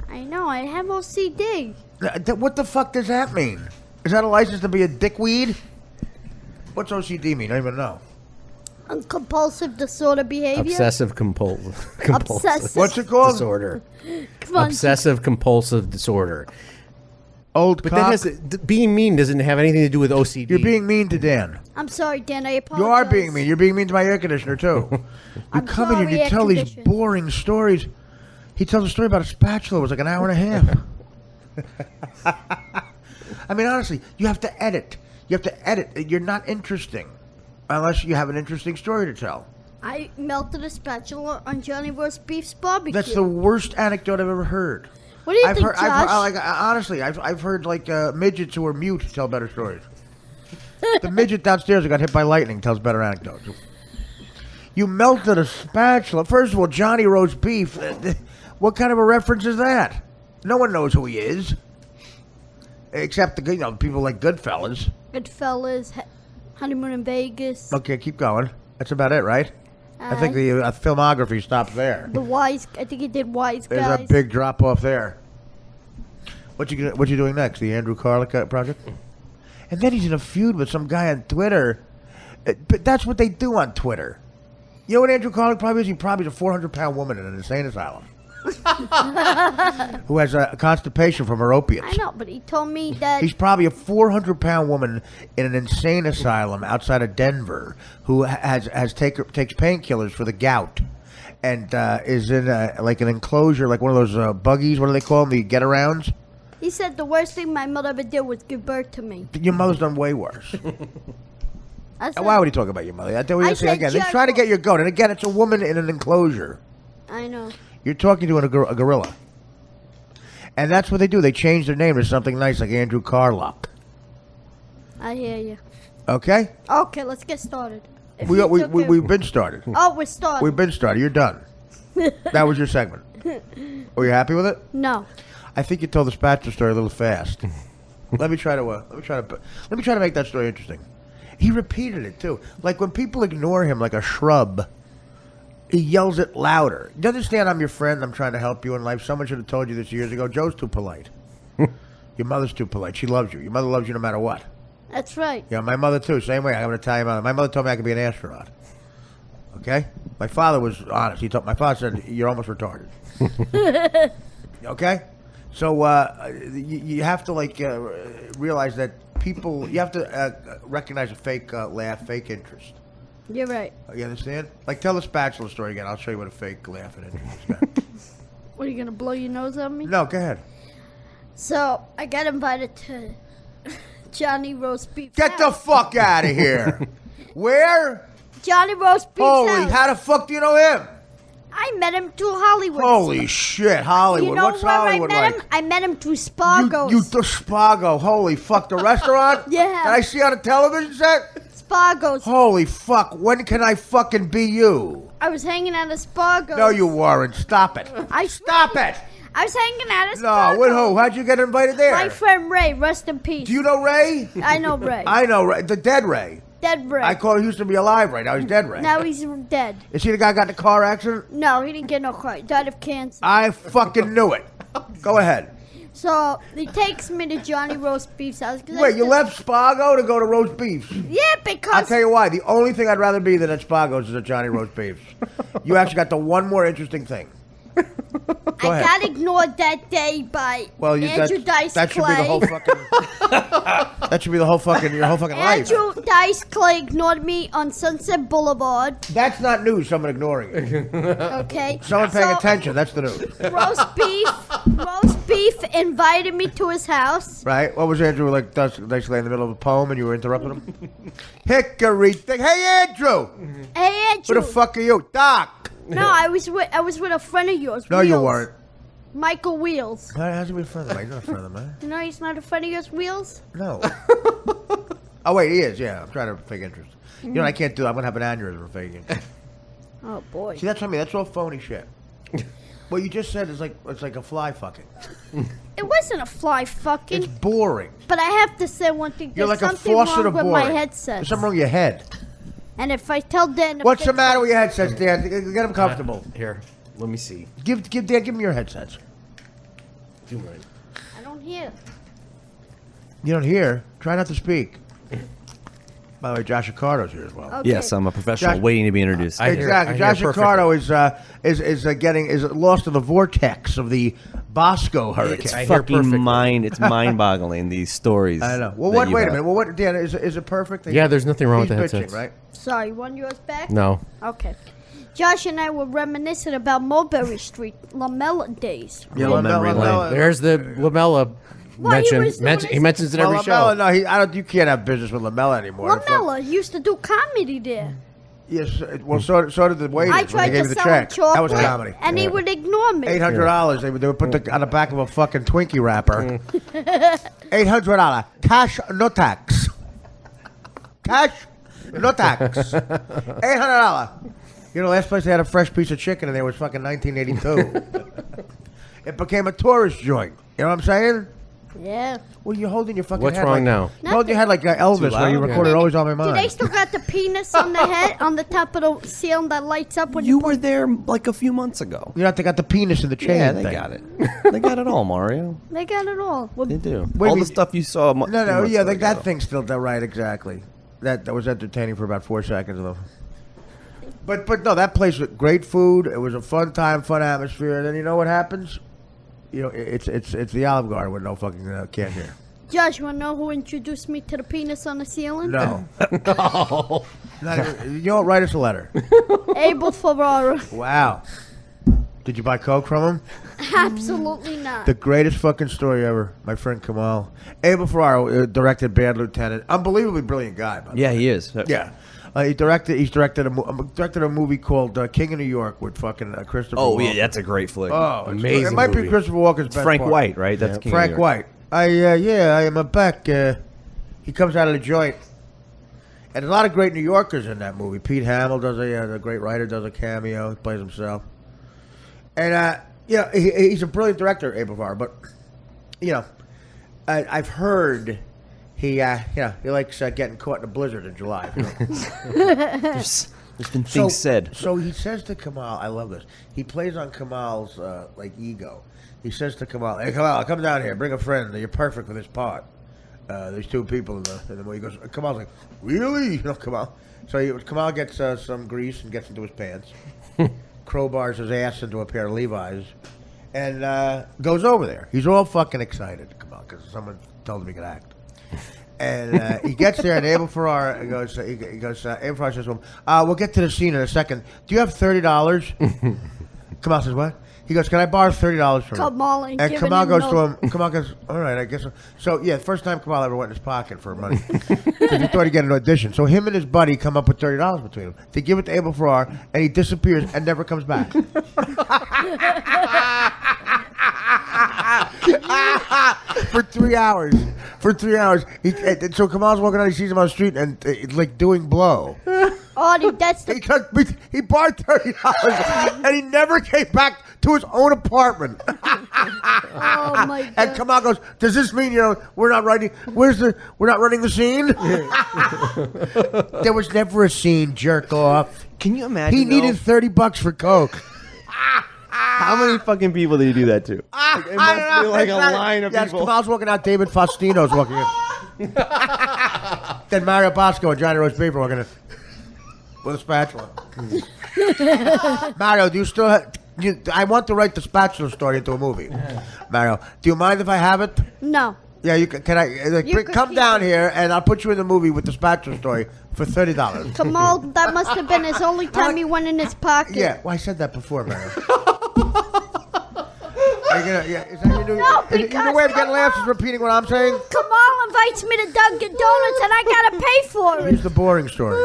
I know. I have OCD. What the fuck does that mean? Is that a license to be a dickweed? What's OCD mean? I don't even know. Compulsive disorder behavior. Obsessive compulsive. Obsessive. What's it called? Disorder. Come on. Obsessive compulsive disorder. Old But cock. being mean doesn't have anything to do with OCD. You're being mean to Dan. I'm sorry, Dan. I You apologize. are being mean. You're being mean to my air conditioner, too. You I'm come in here and sorry, you tell these air-conditioned. boring stories. He tells a story about a spatula. It was like an hour and a half. I mean, honestly, you have to edit. You have to edit. You're not interesting unless you have an interesting story to tell. I melted a spatula on Johnny Roast Beef's barbecue. That's the worst anecdote I've ever heard. What do you I've think, heard, Josh? honestly, I've heard like midgets who are mute tell better stories. The midget downstairs who got hit by lightning tells better anecdotes. You melted a spatula. First of all, Johnny Roast Beef. What kind of a reference is that? No one knows who he is, except the people like Goodfellas. Goodfellas, Honeymoon in Vegas. Okay, keep going. That's about it, right? I think the filmography stops there. The Wise. I think he did Wise There's Guys. a big drop off there. What you doing next? The Andrew Carlick project? And then he's in a feud with some guy on Twitter. But that's what they do on Twitter. You know what Andrew Carlick probably is? He probably is a 400-pound woman in an insane asylum. Who has a constipation from her opiates. I know, but he told me that He's probably a 400-pound woman in an insane asylum outside of Denver who takes painkillers for the gout and is in like an enclosure, like one of those buggies. What do they call them? The get-arounds? he said the worst thing my mother ever did was give birth to me. Your mother's done way worse. I said, Why would he talk about your mother? I said Again, he's trying to get your goat. And again, it's a woman in an enclosure. I know. You're talking to a gorilla. And that's what they do. They change their name to something nice like Andrew Carlock. I hear you. Okay? Okay, let's get started. If We've it's okay. been started. Oh, we're starting. We've been started. You're done. That was your segment. Were you happy with it? No. I think you told the spatula story a little fast. Let me try to make that story interesting. He repeated it too. Like when people ignore him like a shrub, he yells it louder. You understand? I'm your friend. I'm trying to help you in life. Someone should have told you this years ago. Joe's too polite. Your mother's too polite. She loves you. Your mother loves you no matter what. That's right. Yeah, my mother too. Same way. I have an Italian mother. My mother told me I could be an astronaut. Okay. My father was honest. My father said you're almost retarded. Okay. So you have to realize that people. You have to recognize a fake laugh, fake interest. You're right. You understand? Like, tell the spatula story again. I'll show you what a fake laugh and interest is. What, are you going to blow your nose at me? No, go ahead. So, I got invited to Johnny Roast Beef's Get the house. fuck out of here. Where? Johnny Roast Beef's Holy, house. how the fuck do you know him? I met him through Hollywood. Holy shit, Hollywood. You know What's where Hollywood I met like? him? I met him through Spargo's. You the Spago. Holy fuck, the restaurant? Yeah. That I see on a television set? Spargo's. Holy fuck, when can I fucking be you? I was hanging out at Spargo's. No, you weren't. Stop it. Stop it. I was hanging out at No, Spargo's. with who? How'd you get invited there? My friend Ray, rest in peace. Do you know Ray? I know Ray. I know Ray. The dead Ray. Dead Ray. I call he used to be alive right now. He's dead Ray. Now he's dead. Is he the guy who got in a car accident? No, he didn't get no car. He died of cancer. I fucking knew it. Go ahead. So he takes me to Johnny Roast Beef's house. Wait, you left Spago to go to roast beef? Yeah, because I'll tell you why. The only thing I'd rather be than at Spago's is at Johnny Roast Beef's. You actually got the one more interesting thing. Go I ahead. got ignored that day by Andrew Dice that should Clay. be the whole fucking. That should be the whole fucking your whole fucking life. Andrew Dice Clay ignored me on Sunset Boulevard. That's not news. Someone ignoring you. Okay. Someone paying So, attention. That's the news, Roast beef invited me to his house. right? What was Andrew like? Basically in the middle of a poem, and you were interrupting him. Hickory thing. Hey, Andrew. Hey, Who Andrew. the fuck are you, Doc? No, I was with a friend of yours. No, you Wheels. weren't. Michael Wheels. How's he be a friend of mine? He's not a friend of mine. You know he's not a friend of yours, Wheels? No. Oh wait, he is. Yeah, I'm trying to fake interest. You know what I can't do? I'm gonna have an aneurysm for faking. Oh boy. See, that's what I mean. That's all phony shit. What you just said is it's like a fly fucking. It wasn't a fly fucking. It's boring. But I have to say one thing. You're There's like a something faucet wrong of with boring. my headset. There's something wrong with your head. And if I tell Dan to What's the fix matter it- with your headsets, Dan? Get them comfortable. Here, let me see. Give Dan, give me your headsets. Do mine. I don't hear. You don't hear? Try not to speak. By the way, Josh Accardo's here as well. Okay. Yes, I'm a professional Josh- waiting to be introduced. I hear- Exactly. I hear Josh perfectly. Accardo is lost in the vortex of the Bosco hurricane. It's I hear fucking perfectly. it's mind-boggling, these stories. I know. Well, that you wait a have. minute. Well, what, Dan? Is it perfect? Yeah, there's nothing wrong He's with the bitching, headsets. right? Sorry, you want yours back? No. Okay. Josh and I were reminiscent about Mulberry Street, Lamella days. Yeah, Little memory lane. There's the Lamella Well, he was doing he his- mentions it every Well, show. Lamella, no, you can't have business with Lamella anymore. Lamella used to do comedy there. Yes, well, so did the waiters I when they tried gave to you the sell him check. chocolate, That was comedy. and he would ignore me. $800. They would put on the back of a fucking Twinkie wrapper. $800. Cash, no tax. Cash, no tax. $800. You know, last place they had a fresh piece of chicken in there was fucking 1982. It became a tourist joint. You know what I'm saying? Yeah. Well, you're holding your fucking What's head wrong like, now? You hold your head like Elvis, Too where you loud? recorded Yeah. Always on My Do they Mind. still got the penis on the head, on the top of the ceiling that lights up when You you were there like a few months ago. You know, they got the penis in the chain Yeah, they thing. got it. They got it all, Mario. They got it all. Well, They do. Wait, all we- the stuff you saw. No, yeah, like that thing's still right, exactly. That was entertaining for about 4 seconds though. But no, that place was great food. It was a fun time, fun atmosphere. And then you know what happens? You know, it's the Olive Garden with no fucking can't hear. Josh, you want to know who introduced me to the penis on the ceiling? No, no. Not even, you know what? Write us a letter. Abel Ferrara. Wow. Did you buy coke from him? Absolutely not. The greatest fucking story ever. My friend Kamal. Abel Ferraro directed Bad Lieutenant. Unbelievably brilliant guy. By the Yeah, way. he is. Yeah. He's directed a movie called King of New York with fucking Christopher Oh, Walken. yeah, that's a great flick. Oh, Amazing It might be movie. Christopher Walken's It's best Frank part. White, right? That's King of New Frank York. White. I am a back. He comes out of the joint. And there's a lot of great New Yorkers in that movie. Pete Hamill does the great writer, does a cameo. He plays himself. And, he's a brilliant director, Abel Ferrara. But, I've heard he likes getting caught in a blizzard in July. There's been things said. So he says to Kamal, I love this. He plays on Kamal's ego. He says to Kamal, "Hey Kamal, come down here, bring a friend. You're perfect for this part." There's two people in the movie. He goes, Kamal's like, really? Kamal. So Kamal gets some grease and gets into his pants, crowbars his ass into a pair of Levi's, and goes over there. He's all fucking excited, Kamal, because someone told him he could act. And he gets there, and Abel Ferrara goes. Abel Ferrara says to him, "We'll get to the scene in a second. Do you have $30?" Kamal says, "What?" He goes, "Can I borrow $30 from you?" Kamal And Kamal goes to him. Kamal goes, "All right, I guess so." So yeah, the first time Kamal ever went in his pocket for money because he thought he'd get an audition. So him and his buddy come up with $30 between them. They give it to Abel Ferrara, and he disappears and never comes back. For 3 hours. So Kamal's walking out. He sees him on the street and it's like doing blow. Artie, that's the He borrowed $30 and he never came back to his own apartment. oh my god. And Kamal goes, "Does this mean we're not running the scene?" There was never a scene, jerk off. Can you imagine? He needed $30 for coke. How many fucking people did he do that to? Like, it must be like a line of people. Kamal's walking out. David Faustino's walking in. Then Mario Bosco and Johnny Roast Beef are walking in with a spatula. Mario, do you still have... I want to write the spatula story into a movie. Mario, do you mind if I have it? No. Yeah, you can. Can I come down here and I'll put you in the movie with the spatula story for $30? Kamal, that must have been his only time he went in his pocket. Yeah, well, I said that before, Mario. Are you gonna, is that your new, No, is it your new way of getting laughs is repeating what I'm saying? Kamal invites me to Dunkin' Donuts and I gotta pay for it. Here's the boring story.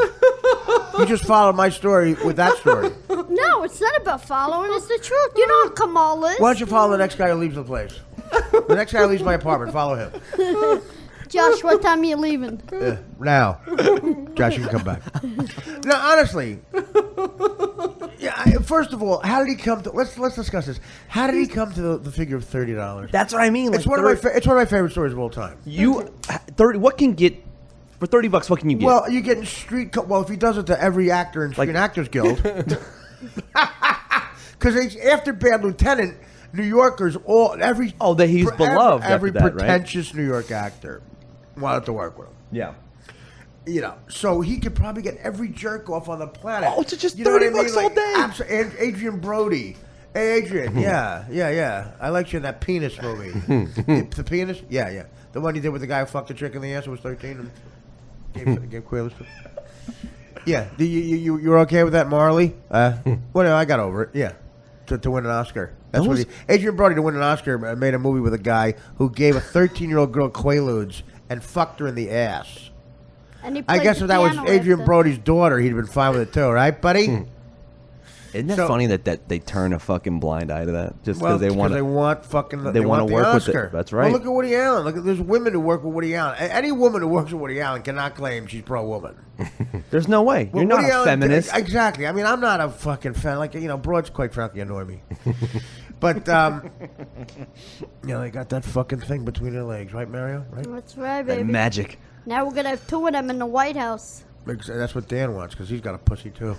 You just followed my story with that story. No, it's not about following. It's the truth. You know who Kamal is. Why don't you follow the next guy who leaves the place? The next guy who leaves my apartment, follow him. Josh, what time are you leaving? Now. Josh, you can come back. Now, honestly, first of all, how did he come to... Let's discuss this. How did he come to the figure of $30? That's what I mean. It's one of my favorite stories of all time. You 30. What can get for $30? What can you get? Well, you get in street... Well, if he does it to every actor in Screen Actors Guild... Because after Bad Lieutenant, New Yorkers he's beloved. Every after that, pretentious New York actor wanted to work with him. Yeah. So he could probably get every jerk off on the planet. Oh, to just you know what I $30 mean? all day. And Adrian Brody. Hey, Adrian. Yeah. I liked you in that penis movie. The penis? Yeah. The one he did with the guy who fucked the chick in the ass who was 13 and gave Quaaludes to. Yeah. You were okay with that, Marley? Well, I got over it. Yeah. To win an Oscar. That's what Adrian Brody, to win an Oscar, made a movie with a guy who gave a 13-year-old girl Quaaludes and fucked her in the ass. And he I guess if that was Adrian Brody's daughter, he'd have been fine with it too, right, buddy? Isn't that funny that they turn a fucking blind eye to that just because they want to work with it. That's right. Well, look at Woody Allen. There's women who work with Woody Allen. Any woman who works with Woody Allen cannot claim she's pro-woman. There's no way. You're not a feminist. Exactly. I mean, I'm not a fucking fan. Broads quite frankly annoy me. But they got that fucking thing between their legs, right, Mario? Right? That's right, baby. Magic. Now we're gonna have two of them in the White House. That's what Dan wants because he's got a pussy too.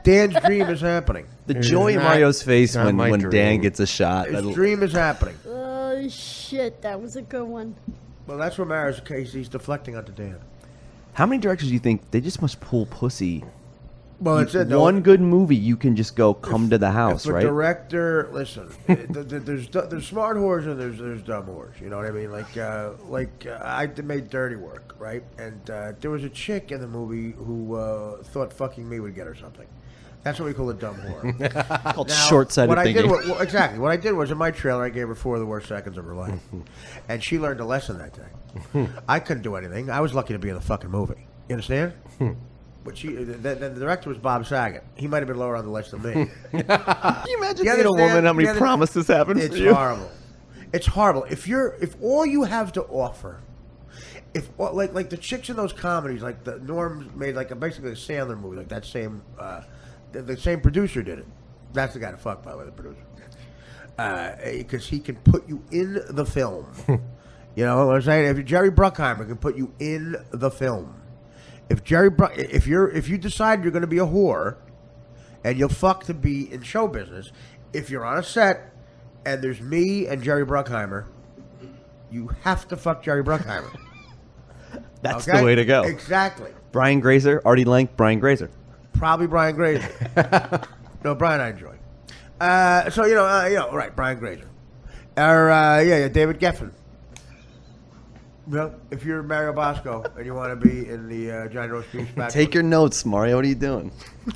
Dan's dream is happening. The joy in Mario's face when Dan gets a shot. His dream is happening. Oh shit, that was a good one. Well, that's where Mario's case. He's deflecting onto Dan. How many directors do you think they just must pull pussy? Well, it's one good movie. You can just go come to the house, if a right? Director, listen. There's smart whores and there's dumb whores. You know what I mean? I made Dirty Work, right? And there was a chick in the movie who thought fucking me would get her something. That's what we call a dumb whore. Called short-sighted thinking. Exactly. What I did was in my trailer, I gave her 4 of the worst seconds of her life, and she learned a lesson that day. I couldn't do anything. I was lucky to be in the fucking movie. You understand? But the director was Bob Saget. He might have been lower on the list than me. Can you imagine being a woman? How many promises happened for you? It's horrible. It's horrible. If all you have to offer, like the chicks in those comedies, like the Norm made basically a Sandler movie, like that same the same producer did it. That's the guy to fuck, by the way, the producer, because he can put you in the film. You know what I'm saying? If Jerry Bruckheimer can put you in the film. If you decide you're going to be a whore, and you'll fuck to be in show business, if you're on a set and there's me and Jerry Bruckheimer, you have to fuck Jerry Bruckheimer. That's Okay? the way to go. Exactly. Brian Grazer, Artie Lang, Brian Grazer. Probably Brian Grazer. No, Brian I enjoy. So right, Brian Grazer. Or David Geffen. Well, if you're Mario Bosco and you want to be in the Giant Roast Beef Spatula, Take your notes, Mario. What are you doing?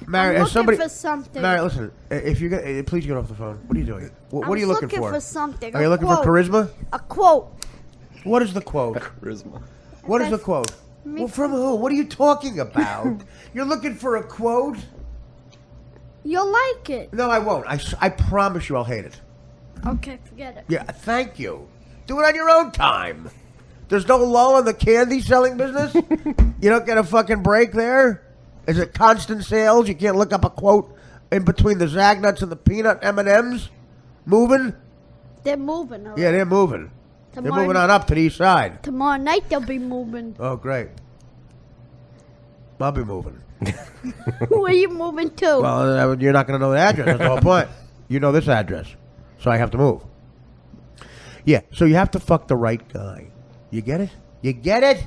Mario, I'm as somebody, looking for something. Mario, listen. If you get, please get off the phone. What are you doing? What are you looking for? For something. Are you looking for charisma? A quote. What is the quote? Charisma. What is the quote? Well, from who? What are you talking about? You're looking for a quote? You'll like it. No, I won't. I promise you I'll hate it. Okay, forget it. Yeah, thank you. Do it on your own time. There's no lull in the candy selling business? You don't get a fucking break there? Is it constant sales? You can't look up a quote in between the Zagnuts and the peanut M&Ms? Moving? They're moving. Already. Yeah, they're moving. They're moving on up to the east side. Tomorrow night they'll be moving. Oh, great. I'll be moving. Where are you moving to? Well, you're not going to know the address. That's the whole point. You know this address. So I have to move. Yeah, so you have to fuck the right guy. You get it? You get it?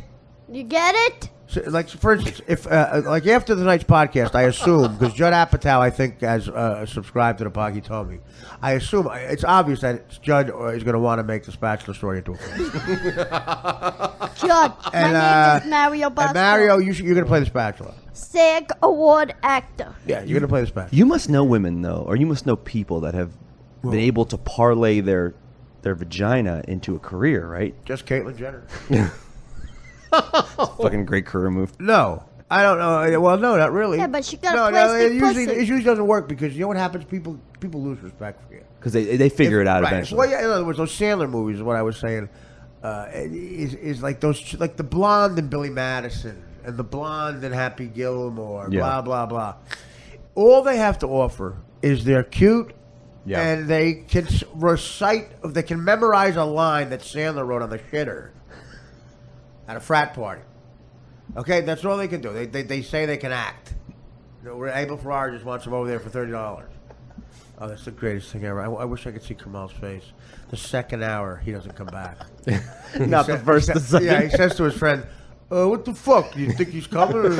You get it? So, like, for instance, if like after tonight's podcast, I assume, because Judd Apatow, I think, has subscribed to the pod, he told me. I assume, it's obvious that Judd is going to want to make the Spatula story into a film. Judd, And, my name is Mario Bosco. And Mario, you're going to play the Spatula. SAG Award actor. Yeah, you're going to play the Spatula. You must know women, though, or you must know people that have been able to parlay their vagina into a career, right? Just Caitlyn Jenner. Fucking great career move. No. I don't know. Well, no, not really. Yeah, but she got a no, plastic it usually pussy. doesn't work because you know what happens? People lose respect for you. Because they figure it out right. eventually. Well, yeah, in other words, those Sandler movies is what I was saying. Is like those, like the blonde in Billy Madison and the blonde in Happy Gilmore, Yeah. blah, blah, blah. All they have to offer is they're cute and they can they can memorize a line that Sandler wrote on the shitter at a frat party. Okay, that's all they can do. They say they can act. You know, Abel Ferrara just wants them over there for $30. Oh, that's the greatest thing ever. I wish I could see Kamal's face. The second hour, he doesn't come back. Not the first, the second. Yeah, he says to his friend, what the fuck? You think he's coming?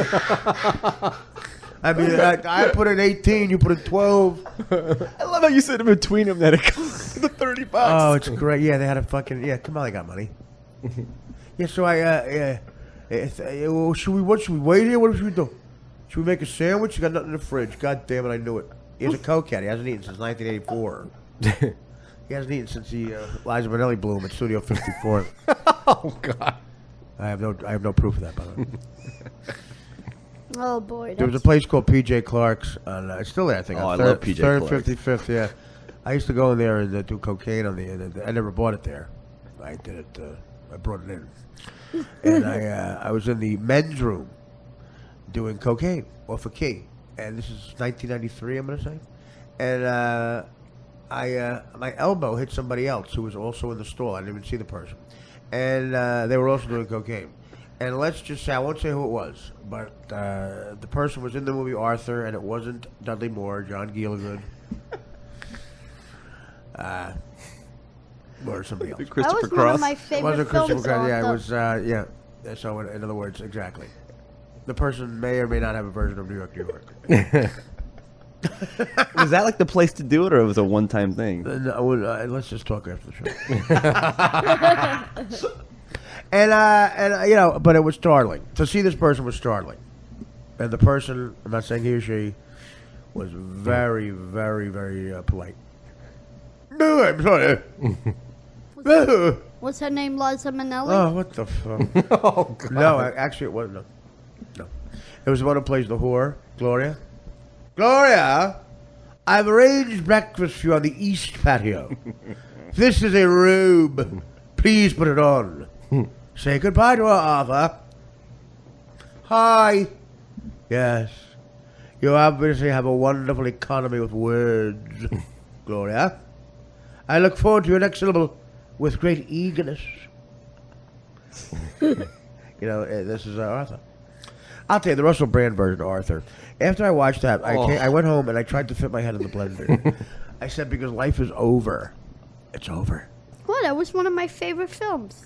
I mean, I put in 18, you put in 12. I love how you said in between them that it costs the $30. Oh, it's great. Yeah, they had a fucking, Kamal got money. Yeah, so what should we wait here? What should we do? Should we make a sandwich? You got nothing in the fridge. God damn it, I knew it. He has a cokehead. He hasn't eaten since 1984. He hasn't eaten since he Liza Minnelli blew him at Studio 54. Oh God. I have no proof of that, by the way. Oh boy. There was a place called PJ Clark's. It's still there, I think. Oh, on I love PJ Third, Clark's. 55th. Yeah, I used to go in there and do cocaine on the. I never bought it there. I did it. I brought it in, and I was in the men's room doing cocaine off a key, and this is 1993. I'm gonna say, and my elbow hit somebody else who was also in the stall. I didn't even see the person, and they were also doing cocaine. And let's just say, I won't say who it was, but the person was in the movie Arthur, and it wasn't Dudley Moore, John Gielgud, or somebody else. That Christopher was one of Cross. my It favorite wasn't films. Christopher Cross. Yeah, it Arthur. was, yeah. So, in other words, exactly. The person may or may not have a version of New York, New York. Was that like the place to do it, or it was a one-time thing? No, let's just talk after the show. And but it was startling. To see this person was startling. And the person, I'm not saying he or she, was very, very, very polite. No, I'm sorry. What's her name? Liza Minnelli? Oh, what the fuck? Oh God. No, actually it wasn't. No. It was the one who plays the whore, Gloria. Gloria, I've arranged breakfast for you on the east patio. This is a robe. Please put it on. Say goodbye to our Arthur. Hi. Yes. You obviously have a wonderful economy with words, Gloria. I look forward to your next syllable with great eagerness. This is Arthur. I'll tell you, the Russell Brand version of Arthur. After I watched that, I went home and I tried to fit my head in the blender. I said, because life is over. It's over. What What? That was one of my favorite films.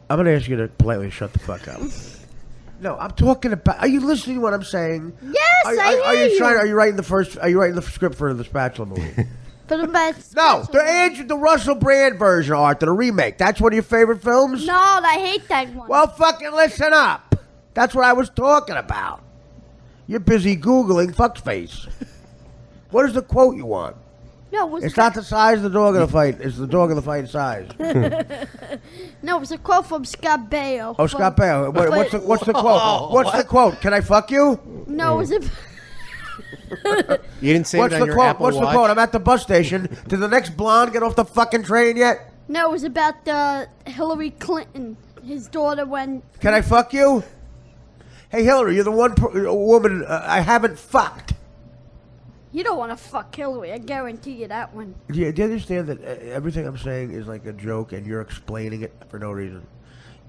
I'm gonna ask you to politely shut the fuck up. No, I'm talking about. Are you listening to what I'm saying? Yes, I hear you. Are you writing the first? Are you writing the script for the Spatula movie? For the best. No, the Russell Brand version, Art, the remake. That's one of your favorite films. No, I hate that one. Well, fucking listen up. That's what I was talking about. You're busy Googling fuckface. What is the quote you want? no, It's not the size of the dog in the fight. It's the dog in the fight size. No, it was a quote from Scott Baio. Oh, Scott Baio. What's the quote? What's the quote? Can I fuck you? No, it was a. You didn't say What's it on the your quote? Apple What's Watch? the quote? I'm at the bus station. Did the next blonde get off the fucking train yet? No, it was about Hillary Clinton, his daughter, when. Can I fuck you? Hey, Hillary, you're the one woman I haven't fucked. You don't want to fuck Hillary, I guarantee you that one. Do you understand that everything I'm saying is like a joke and you're explaining it for no reason?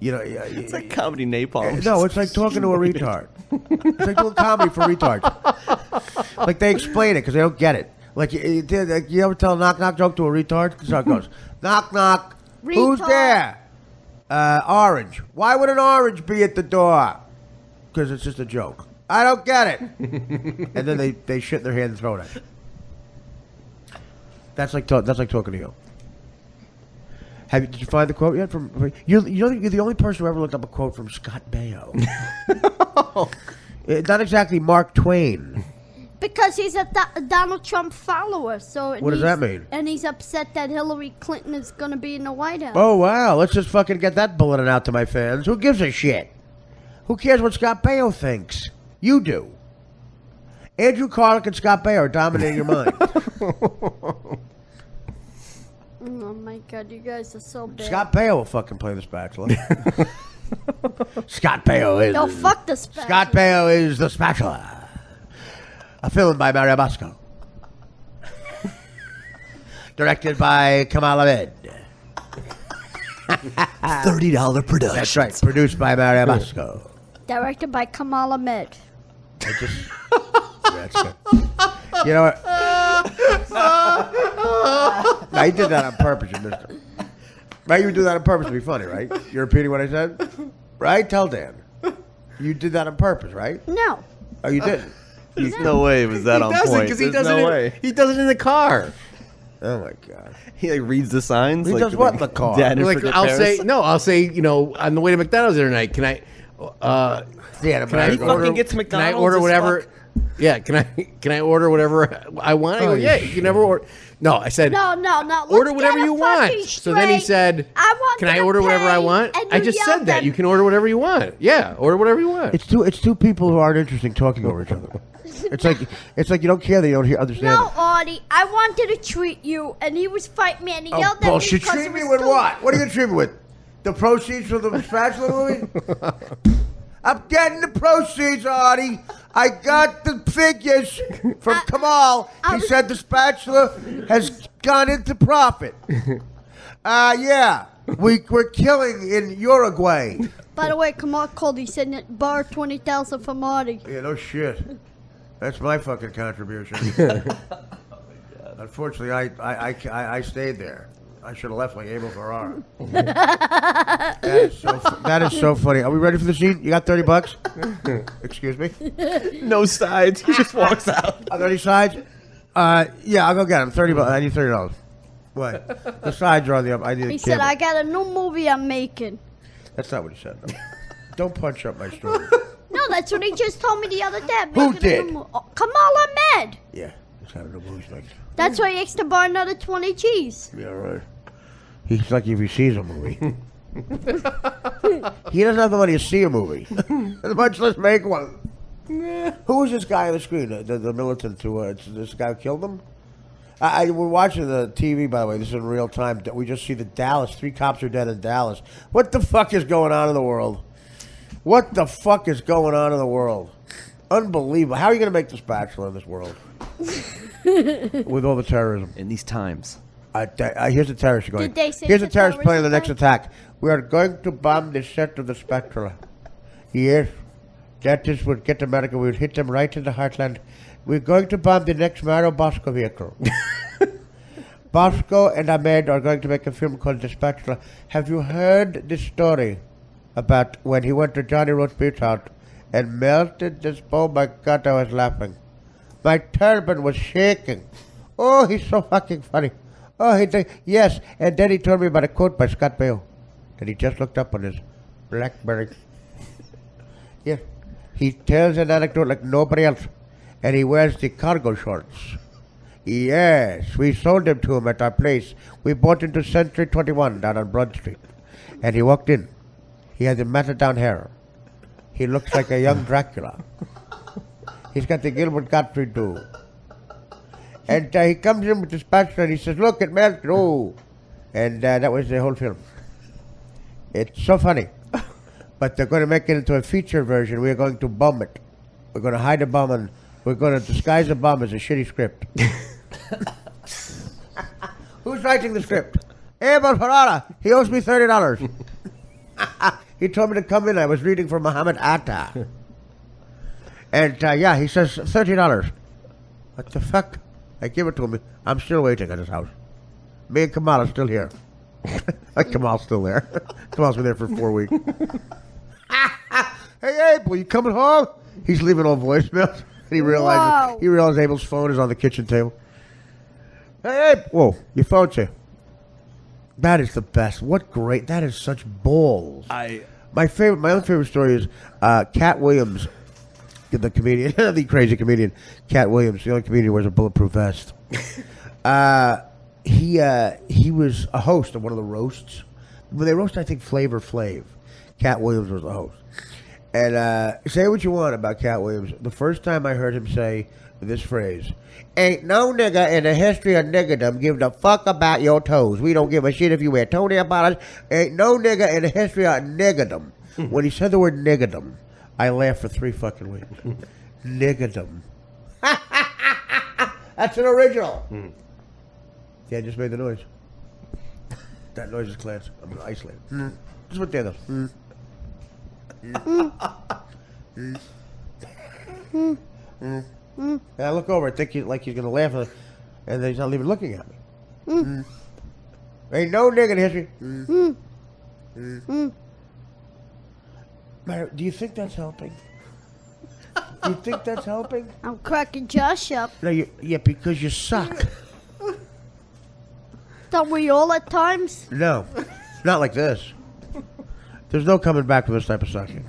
You know, It's like comedy napalm. No, it's like talking to a retard. It's like doing comedy for retards. Like they explain it because they don't get it. Like you ever tell a knock knock joke to a retard? This is how it goes. Knock knock. Who's Retard. there? Orange. Why would an orange be at the door? Because it's just a joke. I don't get it. And then they shit in their hand and throw it at you. That's like talking to you. Did you find the quote yet? You're the only person who ever looked up a quote from Scott Baio. Not exactly Mark Twain. Because he's a Donald Trump follower, so. What does that mean? And he's upset that Hillary Clinton is going to be in the White House. Oh wow! Let's just fucking get that bulletin out to my fans. Who gives a shit? Who cares what Scott Baio thinks? You do. Andrew Carlick and Scott Baio are dominating your mind. Oh my God, you guys are so bad. Scott Baio will fucking play the Spatula. Scott Baio is. No, fuck the Spatula. Scott Baio is the Spatula. A film by Mario Bosco. Directed by Kamal Ahmed. $30 production. That's right. Produced by Mario Bosco. Directed by Kamal Ahmed. That's good. You know what? No, you did that on purpose, you missed it. Right? You would do that on purpose to be funny, right? You're repeating what I said? Right? Tell Dan. You did that on purpose, right? No. Oh, you didn't? There's no way it was that on doesn't, point. 'cause There's he does no it. way. He does it in the car. Oh, my God. He like reads the signs. He like, does what in the car? Dad Like I'll say, you know, on the way to McDonald's the other night, can I? Yeah, Can I He fucking gets Can I McDonald's order as whatever? fuck. Yeah, can I order whatever I want? I go, Oh, yeah, you you can never order. No, I said No. order Let's whatever get you it want. fucking So then he straight. said, I want can I to order whatever I pay, want? and I you just yelled said that. at You me. can order whatever you want. Yeah, order whatever you want. It's two people who aren't interesting talking over each other. It's like you don't care that you don't understand. No, it. Artie, I wanted to treat you, and he was fighting me, and he Oh, yelled at me bullshit. because Treat it me was with too- what? What are you going to treat me with? The proceeds from the Spatula movie? I'm getting the proceeds, Artie. I got the figures from Kamal. He said the Spatula has gone into profit. Yeah. We're killing in Uruguay. By the way, Kamal called. He said, "Bar 20,000 for Artie." Yeah, no shit. That's my fucking contribution. Unfortunately, I stayed there. I should have left like Abel Ferrara. That is so funny. Are we ready for the scene? You got $30? Excuse me? No sides. He just walks out. Are there any sides? Yeah, I'll go get them. $30. I need $30. What? The sides are on the up. I need a He said, camera. "I got a new movie I'm making." That's not what he said. No. Don't punch up my story. No, that's what he just told me the other day. I'm Who making a new did? Kamal Ahmed. Yeah, it's kind of the movies like. That's why he asked to buy another 20 G's. Yeah, right. He's lucky if he sees a movie. He doesn't have the money to see a movie, much less make one. Who was this guy on the screen? The militant who? This guy who killed him? We're watching the TV, by the way. This is in real time. We just see the Dallas. 3 cops are dead in Dallas. What the fuck is going on in the world? What the fuck is going on in the world? Unbelievable. How are you going to make the Spatula in this world? With all the terrorism. In these times. Here's the terrorist going. Did they say Here's the the terrorist planning the terrorist next attack. We are going to bomb the set of the Spatula. Yes. That is what get America. We would hit them right in the heartland. We're going to bomb the next Mario Bosco vehicle. Bosco and Ahmed are going to make a film called The Spatula. Have you heard this story about when he went to Johnny Roast Beach House and melted this? Oh my God, I was laughing. My turban was shaking. Oh, he's so fucking funny. Oh, yes. And then he told me about a quote by Scott Baio. And he just looked up on his BlackBerry. Yeah. He tells an anecdote like nobody else. And he wears the cargo shorts. Yes, we sold them to him at our place. We bought into Century 21 down on Broad Street. And he walked in. He had the matted down hair. He looks like a young Dracula. He's got the Gilbert Gottfried do. And he comes in with the spatula and he says, look, it melted. Oh. And that was the whole film. It's so funny. But they're going to make it into a feature version. We're going to bomb it. We're going to hide the bomb and we're going to disguise the bomb as a shitty script. Who's writing the script? Abel Ferrara. He owes me $30. He told me to come in. I was reading for Muhammad Atta. And he says $30. What the fuck? I give it to him. I'm still waiting at his house. Me and Kamal are still here. Kamal's still there. Kamal's been there for 4 weeks. Hey, Abel, you coming home? He's leaving all voicemails. And he realizes Abel's phone is on the kitchen table. Hey, Abel. Whoa, your phone's here. That is the best. What great. That is such balls. My other favorite story is Cat Williams, the comedian, the crazy comedian, Cat Williams, the only comedian who wears a bulletproof vest. He was a host of one of the roasts. When they roast, I think, Flavor Flav. Cat Williams was the host. And say what you want about Cat Williams. The first time I heard him say this phrase, ain't no nigga in the history of niggerdom give a fuck about your toes. We don't give a shit if you wear toenail polish. Ain't no nigga in the history of niggerdom. When he said the word niggerdom, I laughed for 3 fucking weeks. Niggerdom. That's an original. Yeah, I just made the noise. That noise is class. I'm going to isolate it. Just what the others. I look over, I think he's going to laugh, and then he's not even looking at me. Ain't no nigga in history. Mary, do you think that's helping? Do you think that's helping? I'm cracking Josh up. No, yeah, because you suck. Don't we all at times? No, not like this. There's no coming back from this type of sucking.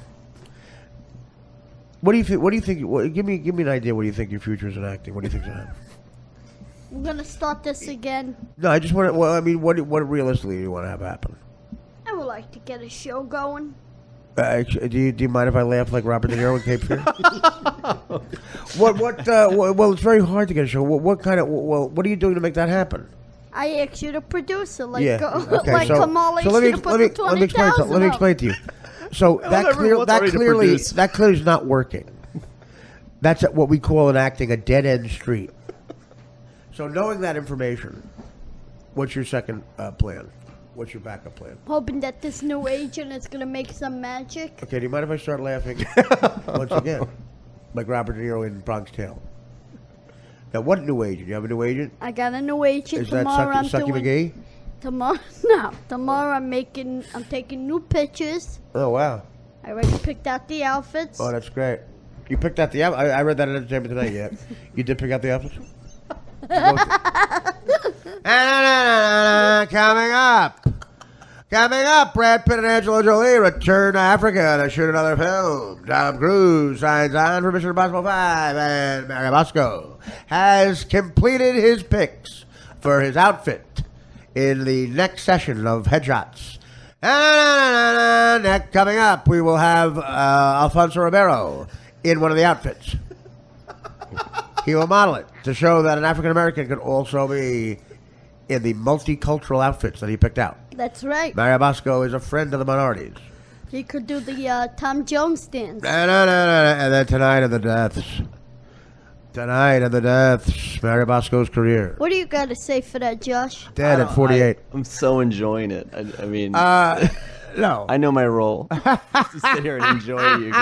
What do you think? Give me an idea. What do you think your future is in acting? What do you think's gonna happen? I'm gonna start this again. No, I just want to. Well, I mean, what realistically do you want to have happen? I would like to get a show going. Do you mind if I laugh like Robert De Niro in Cape Fear? Well, it's very hard to get a show. What are you doing to make that happen? I asked you to produce it, like okay, Kamal asked you to put the 20,000 Let me explain to you. So that clearly is not working. That's what we call in acting a dead end street. So knowing that information, what's your second plan? What's your backup plan? Hoping that this new agent is gonna make some magic. Okay, do you mind if I start laughing once again, like Robert De Niro in Bronx Tale? Now, what new agent? You have a new agent? I got a new agent. Is that Sucky McGee? Tomorrow I'm taking new pictures. Oh, wow. I already picked out the outfits. Oh, that's great. You picked out the outfits? I read that in Entertainment Tonight yet. You did pick out the outfits? Coming up, Brad Pitt and Angela Jolie return to Africa to shoot another film. Tom Cruise signs on for Mission Impossible 5, and Mary Bosco has completed his picks for his outfit in the next session of Headshots. And coming up, we will have Alfonso Ribeiro in one of the outfits. He will model it to show that an African American can also be in the multicultural outfits that he picked out. That's right. Mario Bosco is a friend of the minorities. He could do the Tom Jones dance. And then tonight of the deaths. Mario Bosco's career. What do you got to say for that, Josh? Dead at 48. I'm so enjoying it. I mean, no. I know my role. Just to sit here and enjoy you.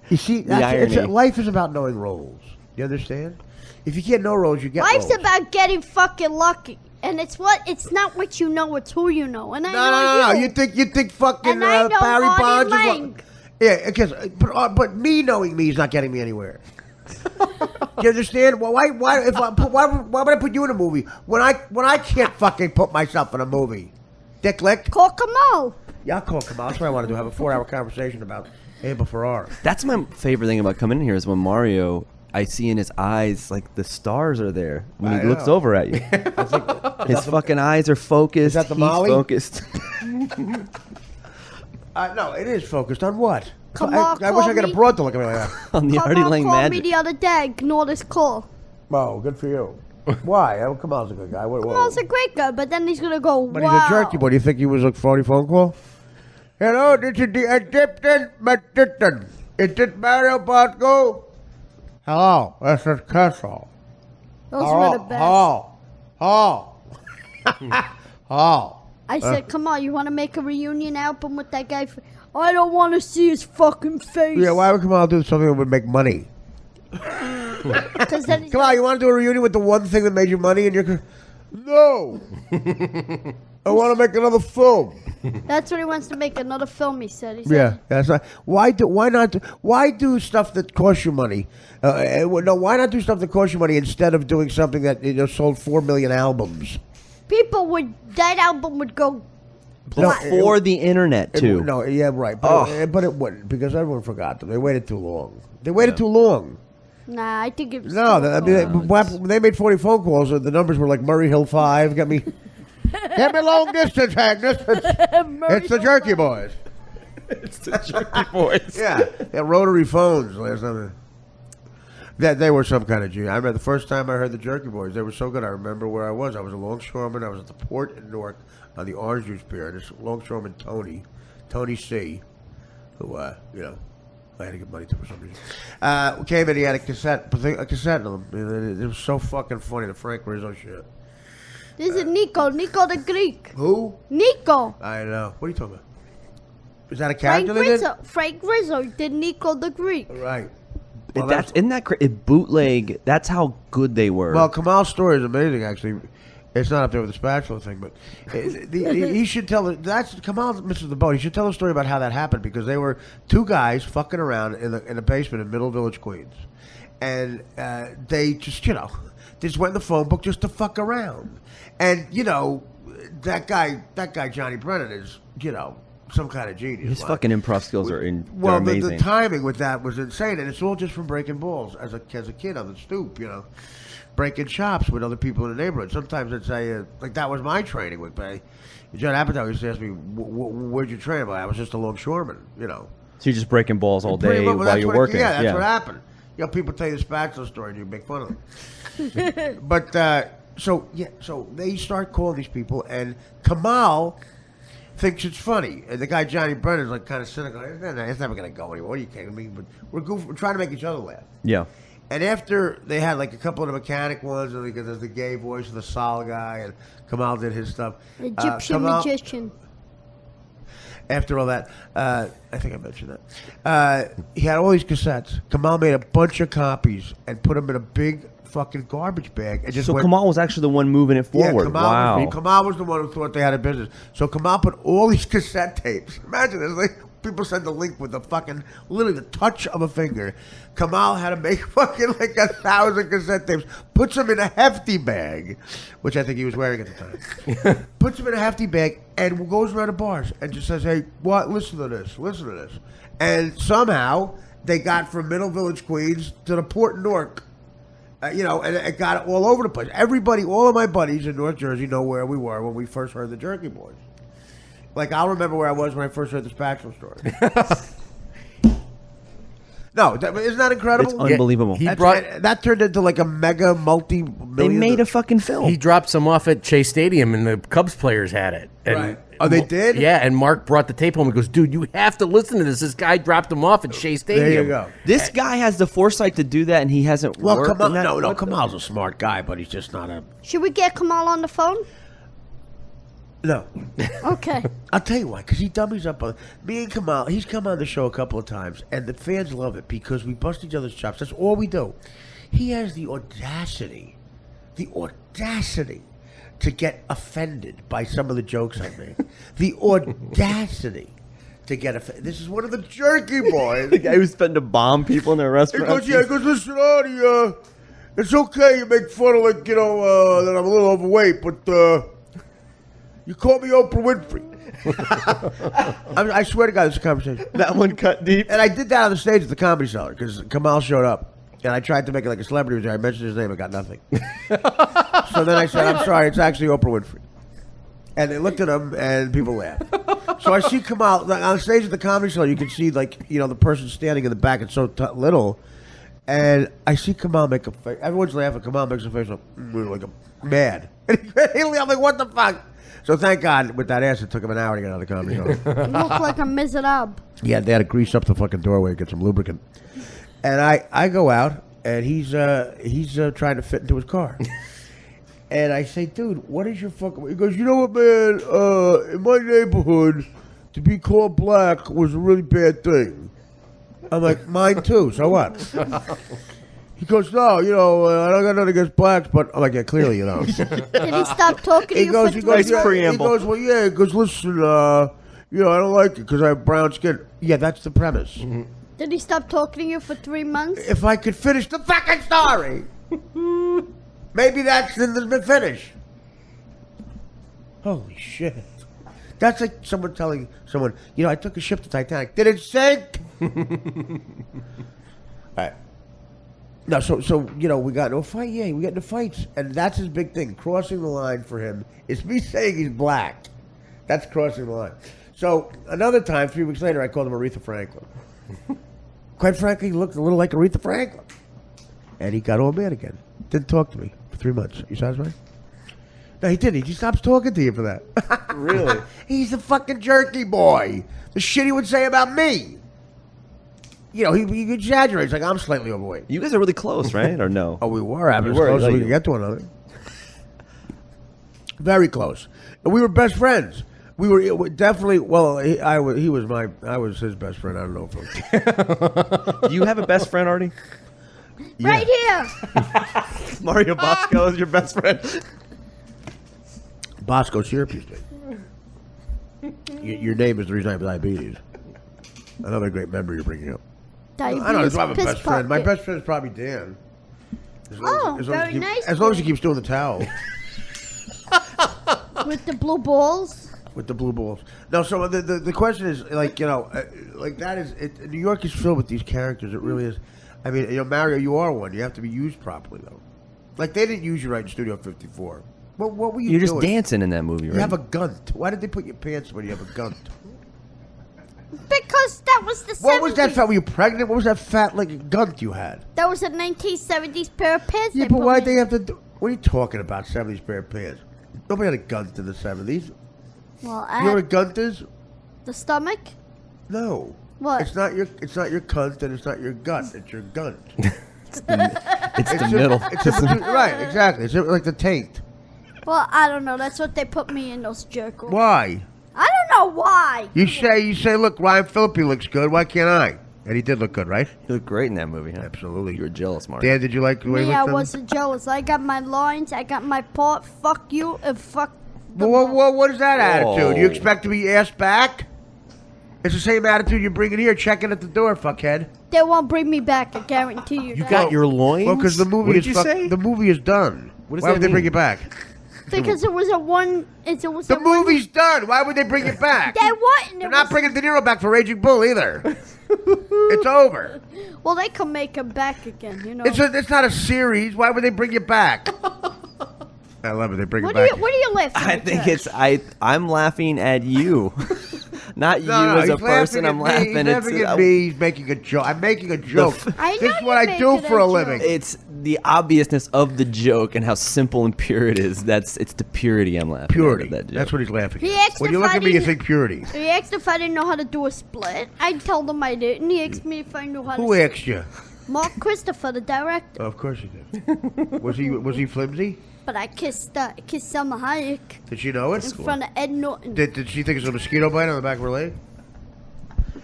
You see, life is about knowing roles. You understand? If you can't know roles, you get Life's roles. about getting fucking lucky. And it's not what you know, it's who you know. And I know No. you. You think fucking And I know Barry Artie Bonds is Lang. what? Yeah, because but me knowing me is not getting me anywhere. You understand? Well, why would I put you in a movie when I can't fucking put myself in a movie? Dick lick. Call Kamal. Yeah, I'll call Kamal. That's what I want to do. Have a 4-hour conversation about Abel Ferrara. That's my favorite thing about coming in here is when Mario, I see in his eyes like the stars are there when he I looks know. over at you. His fucking eyes are focused. that the He's Molly? focused. No, it is focused on what? Kamal I wish I called could me. have brought to look at me like that. On the Artie Kamal Lang called me magic. the other day. Ignored his call. Oh, good for you. Why? Oh, Kamal's a good guy. Kamal's a great guy, but then he's gonna go. But wow. he's a jerky. What do you think he was a phony phone call? Hello, this is the Egyptian magician. Is it Mario Bosco? Hello, this is Castle. Those were the best. I said, Kamal, you want to make a reunion album with that guy? I don't want to see his fucking face. Yeah, why would Kamal do something that would make money? Because then he's Come on, you want to do a reunion with the one thing that made you money, and you're no. I want to make another film. That's what he wants to make, another film, he said. He said Yeah, that's not. Why do stuff that costs you money? No, why not do stuff that costs you money instead of doing something that sold 4 million albums? that album would go. Before the internet, too. No, yeah, right. But it wouldn't because everyone forgot them. They waited too long. They waited too long. Nah, I think it was. No, when they made 40 phone calls, the numbers were like Murray Hill 5. Get me long distance, Agnes. It's the Jerky Boys. It's the Jerky Boys. Yeah, rotary phones last time. They were some kind of G. I remember the first time I heard the Jerky Boys. They were so good. I remember where I was. I was a longshoreman. I was at the port in Newark on the orange juice pier. This longshoreman Tony C, who I had to give money to for some reason. Came in. He had a cassette in them. It was so fucking funny. The Frank Rizzo shit. This is Nico the Greek. Who? Nico. I know. What are you talking about? Is that a Frank character they did? Rizzo. Frank Rizzo did Nico the Greek. Right. Isn't that crazy? Bootleg. That's how good they were. Well, Kamal's story is amazing. Actually, it's not up there with the spatula thing, but he should tell. That's Kamal misses the boat. He should tell a story about how that happened because they were two guys fucking around in the basement in Middle Village, Queens, and they just they just went in the phone book just to fuck around, and that guy Johnny Brennan is some kind of genius. His fucking improv skills are they're Well, amazing. the timing with that was insane, and it's all just from breaking balls as a kid on the stoop, breaking shops with other people in the neighborhood. Sometimes I'd say, like that was my training with me. John Apatow used to ask me, "Where'd you train?" Well, I was just a longshoreman, So you're just breaking balls all Pretty day much, while that's you're what working. That's what happened. People tell you the spatula story, and you make fun of them. But so they start calling these people, and Kamal thinks it's funny, and the guy Johnny Brennan's like kind of cynical. It's never gonna go anywhere. Are you kidding me? But we're trying to make each other laugh. Yeah. And after they had like a couple of the mechanic ones, and because there's the gay voice of the Sol guy, and Kamal did his stuff. Egyptian magician. After all that, I think I mentioned that. He had all these cassettes. Kamal made a bunch of copies and put them in a big fucking garbage bag. And just So went, Kamal was actually the one moving it forward. Yeah, Wow. Kamal was the one who thought they had a business. So Kamal put all these cassette tapes. Imagine this. Like, people send the link with the fucking, literally the touch of a finger. Kamal had to make fucking like 1,000 cassette tapes. Puts them in a hefty bag, which I think he was wearing at the time. Puts them in a hefty bag and goes around the bars and just says, "Hey, what? Listen to this. Listen to this." And somehow they got from Middle Village, Queens to the port in Newark. And it got it all over the place. Everybody, all of my buddies in North Jersey know where we were when we first heard the Jerky Boys. Like, I'll remember where I was when I first heard the spatula story. No, isn't that incredible? It's unbelievable. That turned into like a mega multi-million. They made a fucking film. He dropped some off at Chase Stadium, and the Cubs players had it. And Right. Oh, they did? Yeah, and Mark brought the tape home and goes, "Dude, you have to listen to this. This guy dropped them off at Chase Stadium." There you go. This guy has the foresight to do that, and he hasn't worked Kamal, in that. no, Kamal's a smart guy, but he's just not a... Should we get Kamal on the phone? No. Okay. I'll tell you why, because he dummies up. Me and Kamal, he's come on the show a couple of times, and the fans love it because we bust each other's chops. That's all we do. He has the audacity to get offended by some of the jokes I made. The audacity to get offended. This is one of the jerky boys. The guy who's threatened to bomb people in their He restaurants. goes, listen, Artie, it's okay you make fun of, like, that I'm a little overweight, but you call me Oprah Winfrey. I swear to God, this is a conversation. That one cut deep. And I did that on the stage at the Comedy Cellar because Kamal showed up. And I tried to make it like a celebrity. I mentioned his name. I got nothing. So then I said, I'm sorry. It's actually Oprah Winfrey. And they looked at him, and people laughed. So I see Kamal. Like, on stage at the Comedy Cellar, you can see, like, the person standing in the back. It's so little. And I see Kamal make a face. Everyone's laughing. Kamal makes a face like a mad. And I'm like, what the fuck? So thank God, with that ass, it took him an hour to get out of the Comedy Cellar. You look like a miserable. Yeah, they had to grease up the fucking doorway and get some lubricant. And I go out, and he's trying to fit into his car. And I say, dude, what is your fucking... He goes, you know what, man? In my neighborhood, to be called black was a really bad thing. I'm like, mine too, so what? He goes, no, I don't got nothing against blacks, but... I'm like, yeah, clearly you don't. Did he stop talking to you for 3 months? He goes, well, yeah, he goes, listen, I don't like it because I have brown skin. Yeah, that's the premise. Mm-hmm. Did he stop talking to you for 3 months? If I could finish the fucking story. Maybe that's the finish. Holy shit. That's like someone telling someone, I took a ship to Titanic. Did it sink? All right. No, so we got into a fight. Yeah, we got into fights. And that's his big thing. Crossing the line for him is me saying he's black. That's crossing the line. So another time, 3 weeks later, I called him Aretha Franklin. Quite frankly, he looked a little like Aretha Franklin. And he got all mad again. Didn't talk to me for 3 months. You satisfied? No, he didn't. He stops talking to you for that. Really? He's a fucking jerky boy. The shit he would say about me. He exaggerates like I'm slightly overweight. You guys are really close, right? Or no? Oh, we were having We were, close as like- we could get to one another. Very close. And we were best friends. We were definitely, I was his best friend. I don't know if Do you have a best friend, Artie? Right here. Mario Bosco is your best friend. Bosco Syracuse State. Your name is the reason I have diabetes. Another great memory you're bringing up. Diabetes I don't know. I have a piss best friend. My bucket. best friend is probably Dan. Very nice. As long as he keeps doing the towel With the blue balls. with the blue balls. No, so the question is like that is it. New York is filled with these characters. It really is. I mean, Mario, you are one. You have to be used properly though. Like they didn't use you right in Studio 54. What were you You're doing? just dancing in that movie, right? You have a gunt. Why did they put your pants when you have a gunt? Because that was the 70s. What was that fat? Were you pregnant? What was that fat like gunt you had? That was a 1970s pair of pants. Yeah, they but put why'd me they in. have to do... What are you talking about, 70s pair of pants? Nobody had a gunt in the 70s. Well, You know what a had gunt is? the stomach. No. What? It's not your cunt and it's not your gut. It's your gunt. It's the middle. It's right, exactly. It's like the taint. Well, I don't know. That's what they put me in, those jerk offs. Why? I don't know why. You say, look, Ryan Phillippe looks good. Why can't I? And he did look good, right? You look great in that movie, huh? Absolutely. You were jealous, Mario. Dan, did you like the way he Me, I looked? wasn't jealous. I got my lines. I got my part. Fuck you and fuck the What is that attitude? You Whoa. expect to be asked back? It's the same attitude you bring in here, checking at the door, fuckhead. They won't bring me back. I guarantee you. You that. got your loins? Well, because the movie What is did you say? the movie is done. What does Why that would they bring mean? it back? Because it was a one. It was The a one- movie's done. Why would they bring it back? They wouldn't. They're not bringing De Niro back for Raging Bull either. It's over. Well, they can make him back again. You know. It's not a series. Why would they bring it back? I love it. They bring What it are back. you? What are you laughing I at, think Josh? I'm laughing at you. Not you No, as a he's person. at I'm me. laughing He's laughing at me. He's making a joke. I'm making a joke. I This know is what you're I do making for a a joke. living. It's the obviousness of the joke and how simple and pure it is. It's the purity I'm laughing Purity. at. of That joke. That's what he's laughing He at. asked When you if look I at me, you didn't- think purity. He asked if I didn't know how to do a split. I told him I didn't. He asked me if I knew how Who to. asked you? Mark Christopher, the director. Of course he did. Was he flimsy? But I kissed Selma Hayek Did she know it? in front of Ed Norton. Did she think it was a mosquito bite on the back of her leg?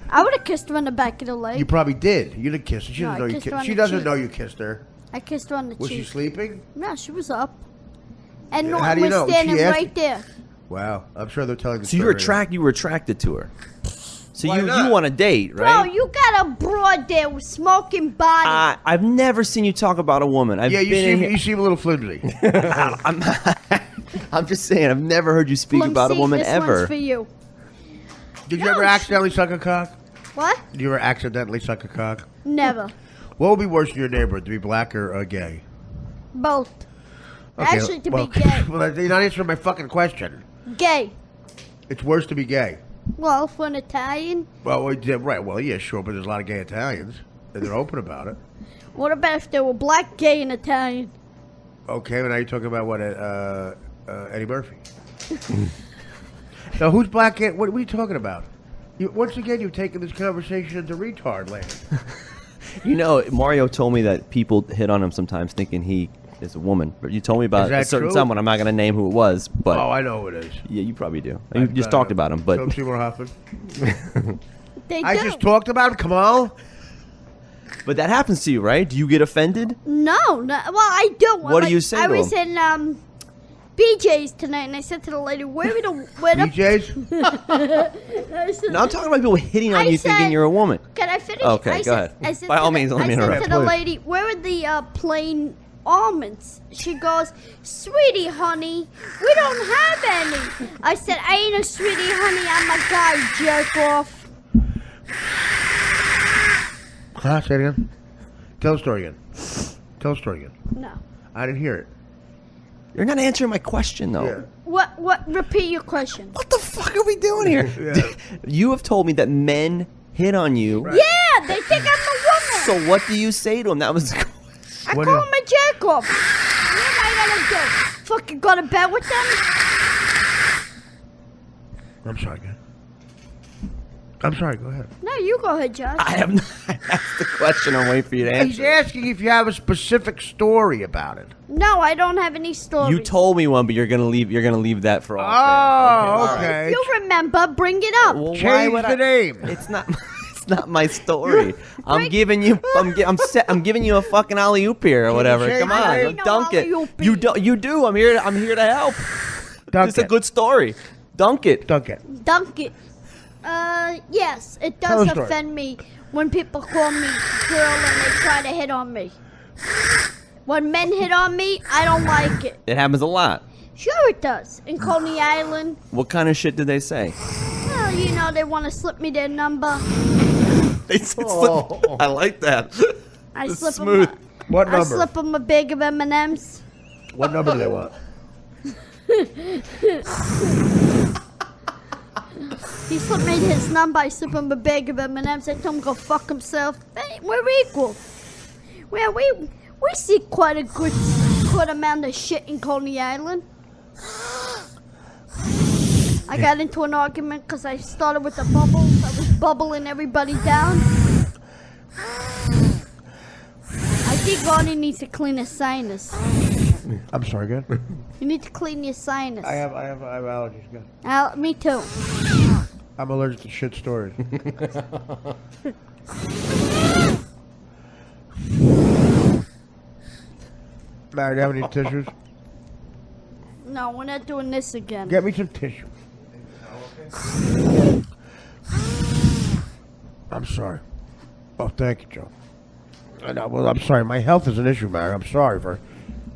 I would have kissed her on the back of the leg. You probably did. You didn't kiss her. She No, doesn't I know you kissed her kissed. on She the doesn't cheek. know you kissed her. I kissed her on the Was she cheek. sleeping? No, she was up. And How Norton do you was know? standing She asked right there. Wow, I'm sure they're telling the So you were attracted to her. So Why you not? want a date, Bro, right? you got a broad there with smoking body. I've never seen you talk about a woman. I've Yeah, been in you seem a little flimsy. I'm just saying, I've never heard you speak about a Flimsy, woman this ever. one's for you. Did you No, ever accidentally suck a cock? What? Did you ever accidentally suck a cock? Never. What would be worse in your neighborhood, to be black or gay? Both. Okay, Actually, to well, be gay. Well, you're not answering my fucking question. Gay. It's worse to be gay. Well, for an Italian. Well, yeah, right. Well, yeah, sure, but there's a lot of gay Italians, and they're open about it. What about if they were black, gay, and Italian? Okay, but now you're talking about what, Eddie Murphy. Now, who's black? What are you talking about? Once again, you've taken this conversation into retard land. You know, Mario told me that people hit on him sometimes thinking he is a woman. But you told me about Is that a certain true? someone. I'm not going to name who it was, but Oh, I know who it is. yeah, you probably do. You just talked about him, but Philip Seymour Hoffman. They I do. just talked about him. Come on. but that happens to you, right? Do you get offended? No. Well, I don't. What do you say I to was him? in BJ's tonight, and I said to the lady, "Where the DJs? I said, No, I'm talking about people hitting on I you thinking said- you're a woman. Can I finish? Okay, I go said, ahead. I said By to all the- means, let me I interrupt. said to the Please. lady, "Where are the plain almonds?" She goes, "Sweetie, honey, we don't have any." I said, "I ain't a sweetie, honey. I'm a guy, jerk off." Huh? Say it again. Tell the story again. Tell the story again. No. I didn't hear it. You're not answering my question, though. Yeah. What? Repeat your question. What the fuck are we doing here? Yeah. You have told me that men hit on you. Right. Yeah, they think I'm a woman. So what do you say to him? That was. I What call do- him a jerk off. What am I gonna do? Fucking go to bed with them? I'm sorry, again. I'm sorry, go ahead. No, you go ahead, Josh. I have not asked the question. I'm waiting for you to He's answer. asking if you have a specific story about it. No, I don't have any stories. You told me one, but you're gonna leave. You're gonna leave that for all. Oh, fans. okay. If you remember, bring it up. Well, why Change would the I? name. It's not. It's not my story. I'm Break- giving you. I'm giving you a fucking alley oop here or whatever. change Come the on, name? dunk it. alley-oop. You do. You do. I'm here. I'm here to help. Dunk It's a it. good story. Dunk it. Dunk it. Dunk it. Yes, it Tell does the story. offend me when people call me girl and they try to hit on me. When men hit on me, I don't like it. It happens a lot. Sure it does. In Coney Island, What kind of shit did they say? well, you know, they want to slip me their number. They said I like that. I It's slip smooth. them. What I number? slip them a bag of M&Ms. What number do they want? He slipped me his number. I slip him a bag of M&Ms. I told him go fuck himself. Hey, we're equal. Well, we see quite a good amount of shit in Coney Island. I got into an argument because I started with the bubbles. I was bubbling everybody down. I think Artie needs to clean his sinus. I'm sorry, again. You need to clean your sinus. I have allergies, again. Me too. I'm allergic to shit stories. Mary, do you have any tissues? No, we're not doing this again. Get me some tissue. I'm sorry. Oh, thank you, Joe. Well, I'm sorry. My health is an issue, Mary. I'm sorry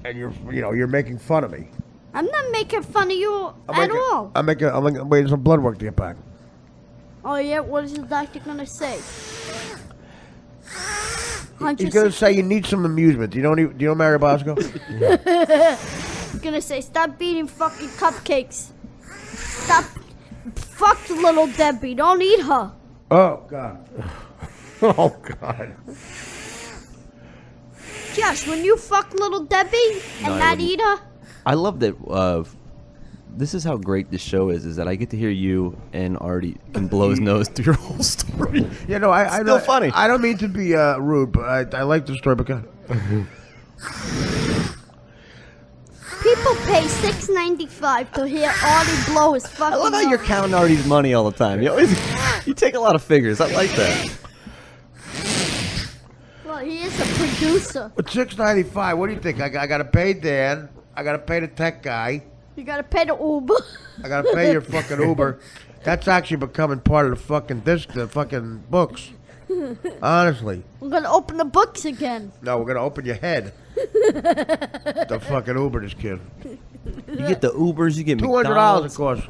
and you're making fun of me. I'm not making fun of you at all. I'm waiting for some blood work to get back. Oh yeah, what is the doctor gonna say? He's gonna say you need some amusement. Do you know Mary Bosco? He's gonna say stop eating fucking cupcakes. Stop. Fuck little Debbie. Don't eat her. Oh God. Oh God. Josh, when you fuck little Debbie and No, I not wouldn't. eat her, I love that. This is how great this show is that I get to hear you and Artie can blow his nose through your whole story. Yeah, no, I Still know, funny. I don't mean to be rude, but I like the story because people pay $6.95 to hear Artie blow his fucking I love how nose. you're counting Artie's money all the time. You take a lot of figures. I like that. Well, he is a producer. with $6.95, what do you think? I got to pay Dan. I gotta pay the tech guy. You gotta pay the Uber. I gotta pay your fucking Uber. That's actually becoming part of the fucking books. Honestly. We're gonna open the books again. No, we're gonna open your head. The fucking Uber this kid. You get the Ubers, you get $200, McDonald's. of course.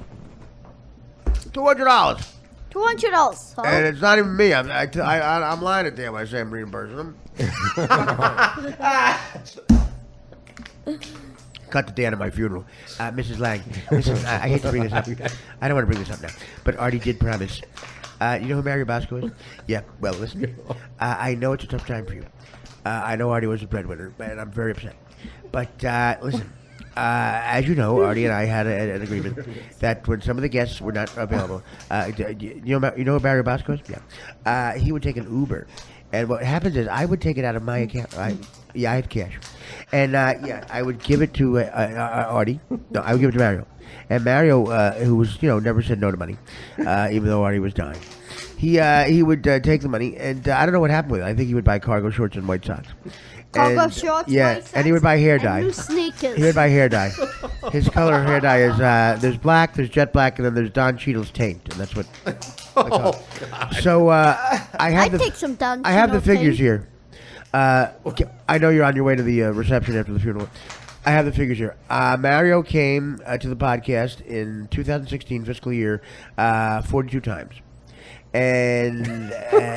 $200. $200. Huh? And it's not even me. I'm lying to them when I say I'm reimbursing them. Cut the day at my funeral. Mrs. Lang, listen, I hate to bring this up. I don't want to bring this up now. But Artie did promise. You know who Mary Bosco is? Yeah, well, listen. I know it's a tough time for you. I know Artie was a breadwinner, and I'm very upset. But listen, as you know, Artie and I had an agreement that when some of the guests were not available, you know who Mary Bosco is? Yeah. He would take an Uber. And what happens is I would take it out of my account. I had cash. And, I would give it to Artie. No, I would give it to Mario. And Mario, who was, never said no to money, even though Artie was dying. He would take the money, and I don't know what happened with it. I think he would buy cargo shorts and white socks. Cargo And, shorts, yeah, white and he would buy hair socks, dye. and new sneakers. He would buy hair dye. His color of hair dye is there's black, there's jet black, and then there's Don Cheadle's taint, and that's what. So I take some Don I have the Cheadle figures tape. here. I know you're on your way to the reception after the funeral. I have the figures here. Mario came to the podcast in 2016 fiscal year 42 times, and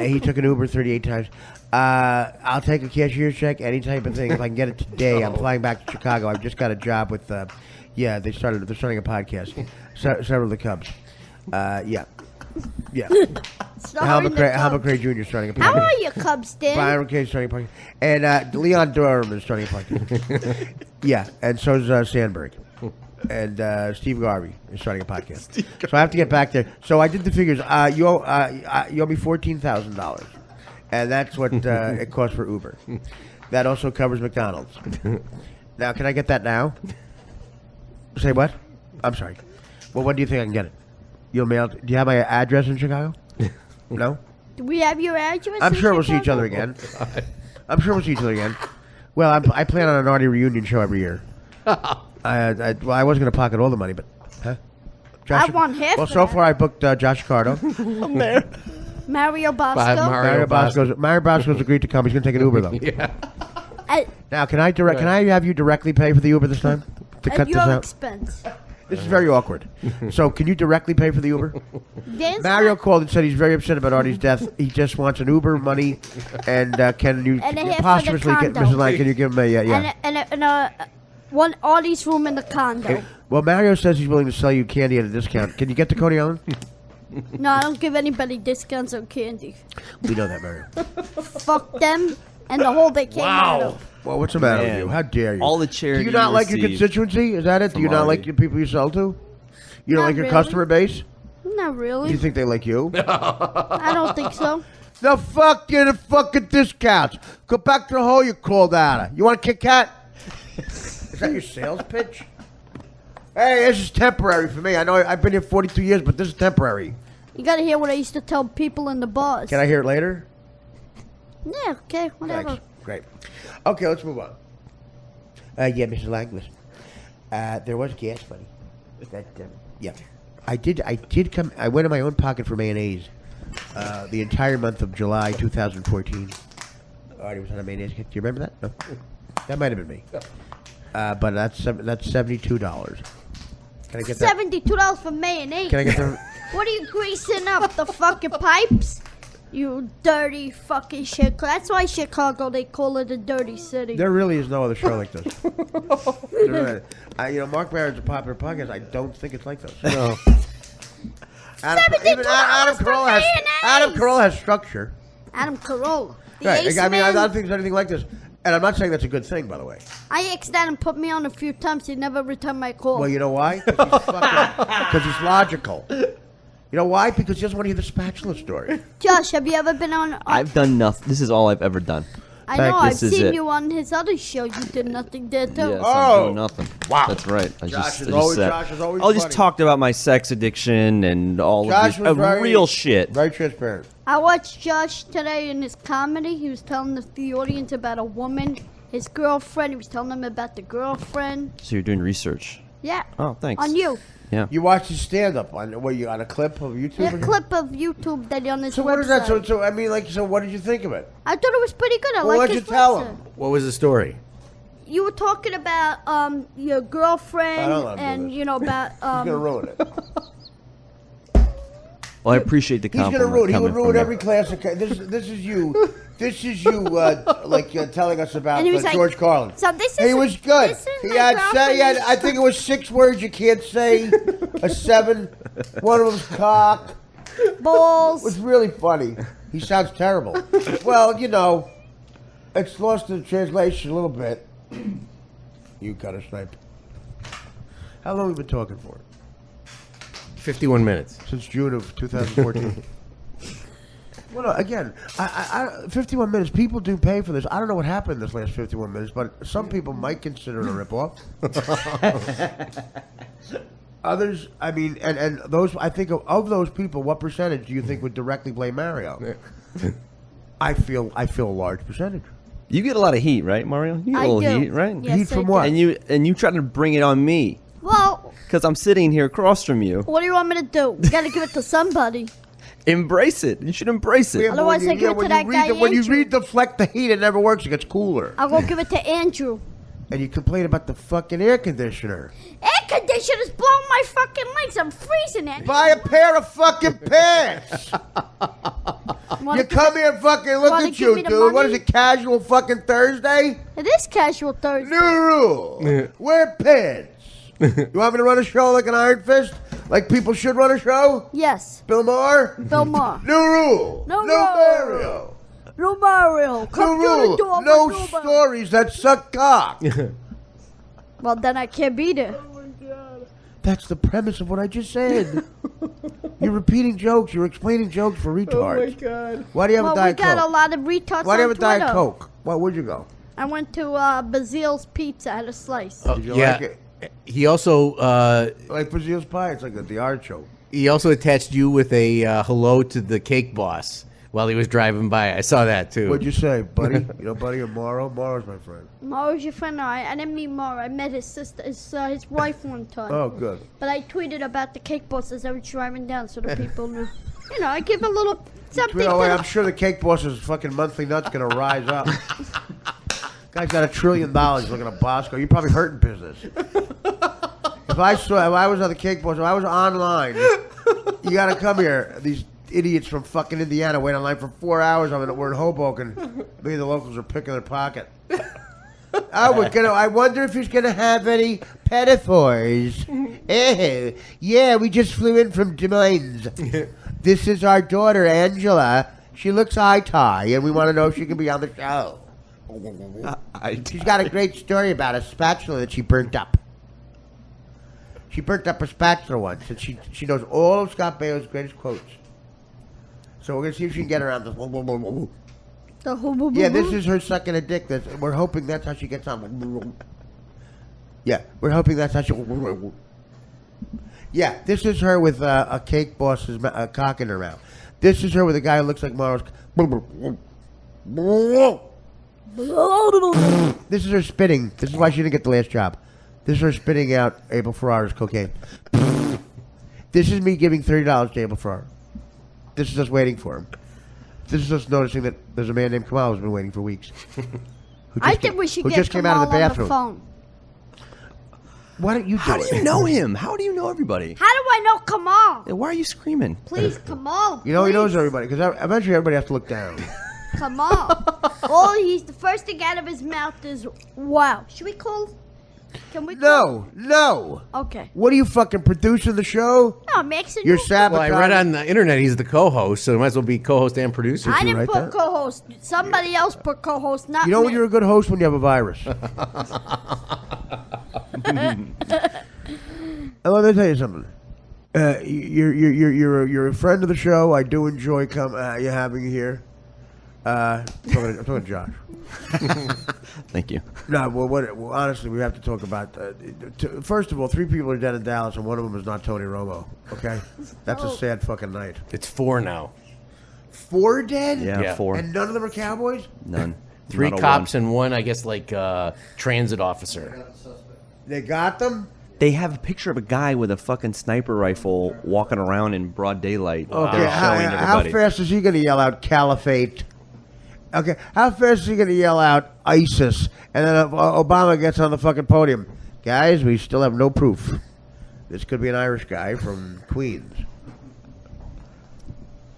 he took an Uber 38 times. I'll take a cashier's check, any type of thing. If I can get it today, I'm flying back to Chicago. I've just got a job with. They're starting a podcast. Several of the Cubs. Yeah. Starring the Halma Cubs. Cray Jr. starting a podcast. How are you, Cubs, Dan? Byron Kay starting a podcast. And Leon Durham is starting a podcast. Yeah, and so is Sandberg. And Steve Garvey is starting a podcast. So I have to get back there. So I did the figures. You owe me $14,000. And that's what it costs for Uber. That also covers McDonald's. Now, can I get that now? Say what? I'm sorry. Well, when do you think I can get it? You'll mail it. Do you have my address in Chicago? No? Do we have your address? I'm in sure we'll see each Chicago? other again. I'm sure we'll see each other again. Well, I plan on an Artie reunion show every year. I wasn't going to pocket all the money, but... Huh? I want half Well, of so that. far I booked Josh Cardo. Mario Bosco. Mario Bosco's agreed to come. He's going to take an Uber, though. At, Now, can I have you directly pay for the Uber this time? To cut at this your out? expense. This is very awkward. So, can you directly pay for the Uber? Dan's Mario not- called and said he's very upset about Artie's death. He just wants an Uber money, and can you And a half for the posthumously get condo. Mrs. Lang? Can you give him a yeah? And one Audie's room in the condo. Well, Mario says he's willing to sell you candy at a discount. Can you get to Coney Island? No, I don't give anybody discounts on candy. We know that, Mario. Fuck them and the hole they came out of. Well, what's the matter with Man. you? How dare you? All the Do charity you not like your received constituency? Is that it? Do you from not like Artie. the people you sell to? You don't Not like your really. customer base? Not Do really. you think they like you? I don't think so. The fucking discounts. Go back to the hole you crawled out of. You want a Kit Kat? Is that your sales pitch? Hey, this is temporary for me. I know I've been here 42 years, but this is temporary. You gotta hear what I used to tell people in the bars. Can I hear it later? Yeah, okay, whatever. Thanks. Great. Okay, let's move on. Yeah, Mrs. Lang, listen. There was gas money. That, yeah. I did come. I went in my own pocket for mayonnaise the entire month of July 2014. Artie was on a mayonnaise kick. Do you remember that? No. That might have been me. But that's $72. Can I get that? $72 for mayonnaise. Can I get the? What are you greasing up? The fucking pipes? You dirty fucking shit. That's why Chicago, they call it a dirty city. There really is no other show like this. Mark Barrett's a popular podcast. I don't think it's like this. No. $72 Adam for Carolla mayonnaise. has structure. Adam Carolla. The Right. ace I mean, I man. don't think there's anything like this. And I'm not saying that's a good thing, by the way. I asked Adam put me on a few times. He never returned my call. Well, you know why? Because he's logical. You know why? Because he doesn't want to hear the spatula story. Josh, have you ever been on... I've done nothing. This is all I've ever done. I know, I've This is seen it. you on his other show. You did nothing there, too. Yes, Oh. I'm doing nothing. Wow. That's right. I Josh just is always I just funny. talked about my sex addiction and all Josh of was this real shit. Very transparent. I watched Josh today in his comedy. He was telling the audience about a woman his girlfriend. He was telling them about the girlfriend. So you're doing research. Yeah. Oh, thanks. On you. Yeah. You watched his stand-up on a clip of YouTube? A clip of YouTube that on his So website. what is that? So I mean, like, so what did you think of it? I thought it was pretty good. I Well, like what'd his you tell website. him? What was the story? You were talking about your I girlfriend don't wanna do and this. you know about He's gonna ruin it. Well, I appreciate the He's gonna compliment. ruin. He coming would ruin from you. every class. This is you. This is you. Telling us about And he was like, George Carlin. So this He is was good. This is He my had girlfriend. I think it was 6 words you can't say. A 7. One of them's cock. It was balls. really funny. He sounds terrible. Well, you know, it's lost in translation a little bit. You got a snipe. How long have we been talking for? 51 minutes. Since June of 2014. Well, no, again, 51 minutes. People do pay for this. I don't know what happened this last 51 minutes, but some people might consider it a ripoff. Others, I mean, and those. I think of those people, what percentage do you think would directly blame Mario? I feel a large percentage. You get a lot of heat, right, Mario? You get I a little do. heat, right? Yes, Heat I from do. what? And you try to bring it on me Well, because I'm sitting here across from you. what do you want me to do? We gotta give it to somebody. Embrace it. You should embrace it. Yeah, but Otherwise when I give it to when that you guy when you Andrew. deflect the heat, it never works. It gets cooler. I'll go give it to Andrew. And you complain about the fucking air conditioner. Air conditioner's blowing my fucking legs. I'm freezing it. Buy a pair of fucking pants. You come here and fucking look wanna at give you, me the dude. What is money? it, casual fucking Thursday? It is casual Thursday. New rule. Wear pants. You want me to run a show like an Iron Fist? Like people should run a show? Yes. Bill Maher? Bill Maher. New rule. No No rule. Mario. No Mario. Come New to the rule. door. No with Mario. stories that suck cock. Well, then I can't be there. That's the premise of what I just said. You're repeating jokes. You're explaining jokes for retards. God. Why do you have Well, a we Diet got a Coke? lot of retards Why do you on have a Diet Twitter. Coke? Well, where'd you go? I went to Bazille's Pizza. I had a slice. Did you yeah. like it? He also Like Brazil's pie. It's like the artichoke. he also attached you with a hello to the cake boss while he was driving by. I saw that too. What'd you say, buddy? You know, buddy or Morrow? Morrow's my friend. Maro's your friend. No, I didn't meet Maro. I met his sister, his wife one time. Oh, good. But I tweeted about the cake boss as I was driving down so the people knew. You know, I give a little something You know, to I'm sure the cake boss's fucking monthly nut's gonna rise up. Guy's got $1 trillion looking at Bosco. You're probably hurting business. If I was on the cake boss, if I was online, you gotta come here. These idiots from fucking Indiana wait online for 4 hours. We're in Hoboken. Maybe the locals are picking their pocket. I wonder if he's gonna have any pedophores. Eh, yeah, we just flew in from Des Moines. This is our daughter, Angela. She looks high-tie, and we want to know if she can be on the show. She's got a great story about a spatula that she burnt up. She burnt up a spatula once, and she knows all of Scott Baio's greatest quotes. So we're gonna see if she can get around this. The hoo-boo-boo-boo. Yeah, this is her sucking a dick. We're hoping that's how she gets on. Yeah, we're hoping that's how she. Yeah, this is her with a cake boss's cock in her mouth. This is her with a guy who looks like Morrow's. This is her spitting. This is why she didn't get the last job. This is her spitting out Abel Ferrara's cocaine. This is me giving $30 to Abel Ferrara. This is us waiting for him. This is us noticing that there's a man named Kamal who's been waiting for weeks. I think we should who get just came out Kamal of the on bathroom. the phone. Why don't you do How do it? you know him? How do you know everybody? How do I know Kamal? Why are you screaming? Please, Kamal. You know, he knows please. everybody, because eventually everybody has to look down. Kamal. All the first thing out of his mouth is, wow. Should we call? Can we call? No. Okay. What are you fucking producing the show? No, Maxon. You're you- Well, I sabotaging. read on the internet he's the co-host, so he might as well be co-host and producer. I you didn't write put that? co-host. Somebody else put co-host, not You know me. when you're a good host when you have a virus. Let me tell you something. You're a friend of the show. I do enjoy you having you here. I'm talking to Josh. Thank you. No, well, honestly, we have to talk about. First of all, 3 people are dead in Dallas, and one of them is not Tony Romo. Okay, that's a sad fucking night. It's 4 now. 4 dead? Yeah, Yeah. 4. And none of them are Cowboys. None. 3 not a cops one. and one, I guess, like transit officer. They got them? They have a picture of a guy with a fucking sniper rifle walking around in broad daylight. Okay, They're how showing everybody. fast is he going to yell out caliphate? Okay, how fast is he going to yell out ISIS? And then Obama gets on the fucking podium. Guys, we still have no proof. This could be an Irish guy from Queens.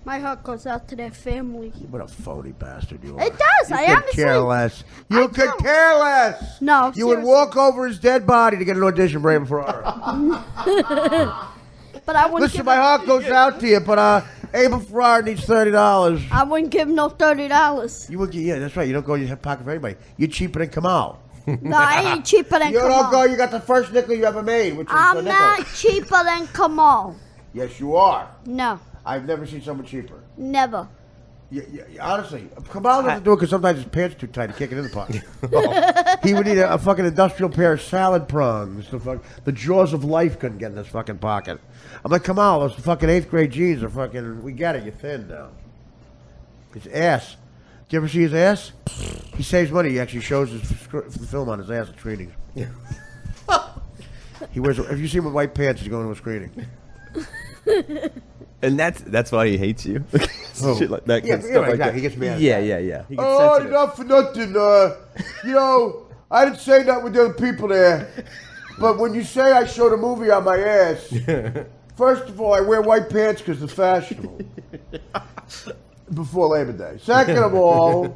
My heart goes out to their family. What a phony bastard you are. It does. You I could honestly. care less. You I could don't. care less. No, You would seriously. walk over his dead body to get an audition for Ava Ferrara. But I wouldn't Listen, give. my heart goes out to you, but Ava Ferrara needs $30. I wouldn't give him no $30. You would get, yeah, that's right. You don't go in your pocket for anybody. You're cheaper than Kamal. No, I ain't cheaper than You don't go. Kamal. You got the first nickel you ever made, which is I'm a not nickel. cheaper than Kamal. Yes, you are. No, I've never seen someone cheaper. never. Honestly, Kamal doesn't do it because sometimes his pants are too tight to kick it in the pocket. He would need a fucking industrial pair of salad prongs. The jaws of life couldn't get in this fucking pocket. I'm like, Kamal, those fucking 8th grade jeans are fucking. We get it. You're thin now. His ass. Do you ever see his ass? He saves money. He actually shows his the film on his ass at screenings. He wears. If you see him with white pants, he's going to a screening. And that's why he hates you. Shit like that. Yeah, Stuff yeah, like exactly. that. He gets mad. Yeah. He gets Oh, sensitive. not for nothing. I didn't say that with the other people there. But when you say I showed a movie on my ass, first of all, I wear white pants because they're fashionable. Before Labor Day. Second of all,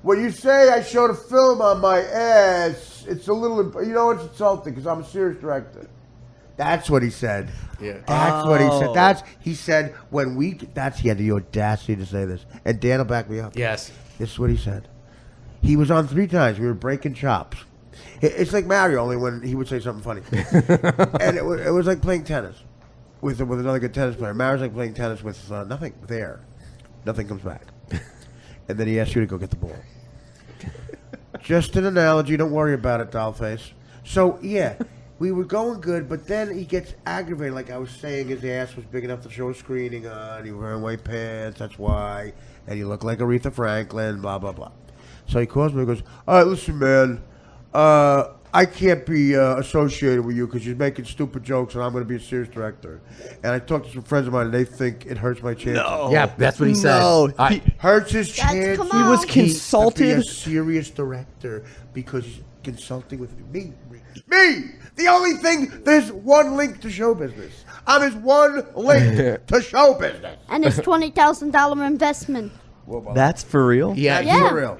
when you say I showed a film on my ass, it's a little, it's insulting because I'm a serious director. That's what he said. Yeah. That's what he said. He said he had the audacity to say this. And Dan will back me up. Yes. This is what he said. He was on 3 times. We were breaking chops. It's like Mario, only when he would say something funny. And it was like playing tennis with another good tennis player. Mario's like playing tennis with nothing there. Nothing comes back. And then he asks you to go get the ball. Just an analogy. Don't worry about it, dollface. So, yeah, we were going good, but then he gets aggravated. Like I was saying, his ass was big enough to show a screening on. He was wearing white pants, that's why. And you look like Aretha Franklin, blah, blah, blah. So he calls me and goes, all right, listen, man. I can't be associated with you because you're making stupid jokes and I'm going to be a serious director. And I talked to some friends of mine and they think it hurts my chances. No. Yeah, that's what he said. No. Hurts his That's chances. Kamal. He was He- To be a consulted. serious director because he's consulting with me. The only thing, there's one link to show business. I'm his one link to show business. And his $20,000 investment. That's for real? Yeah. That's Yeah. for real.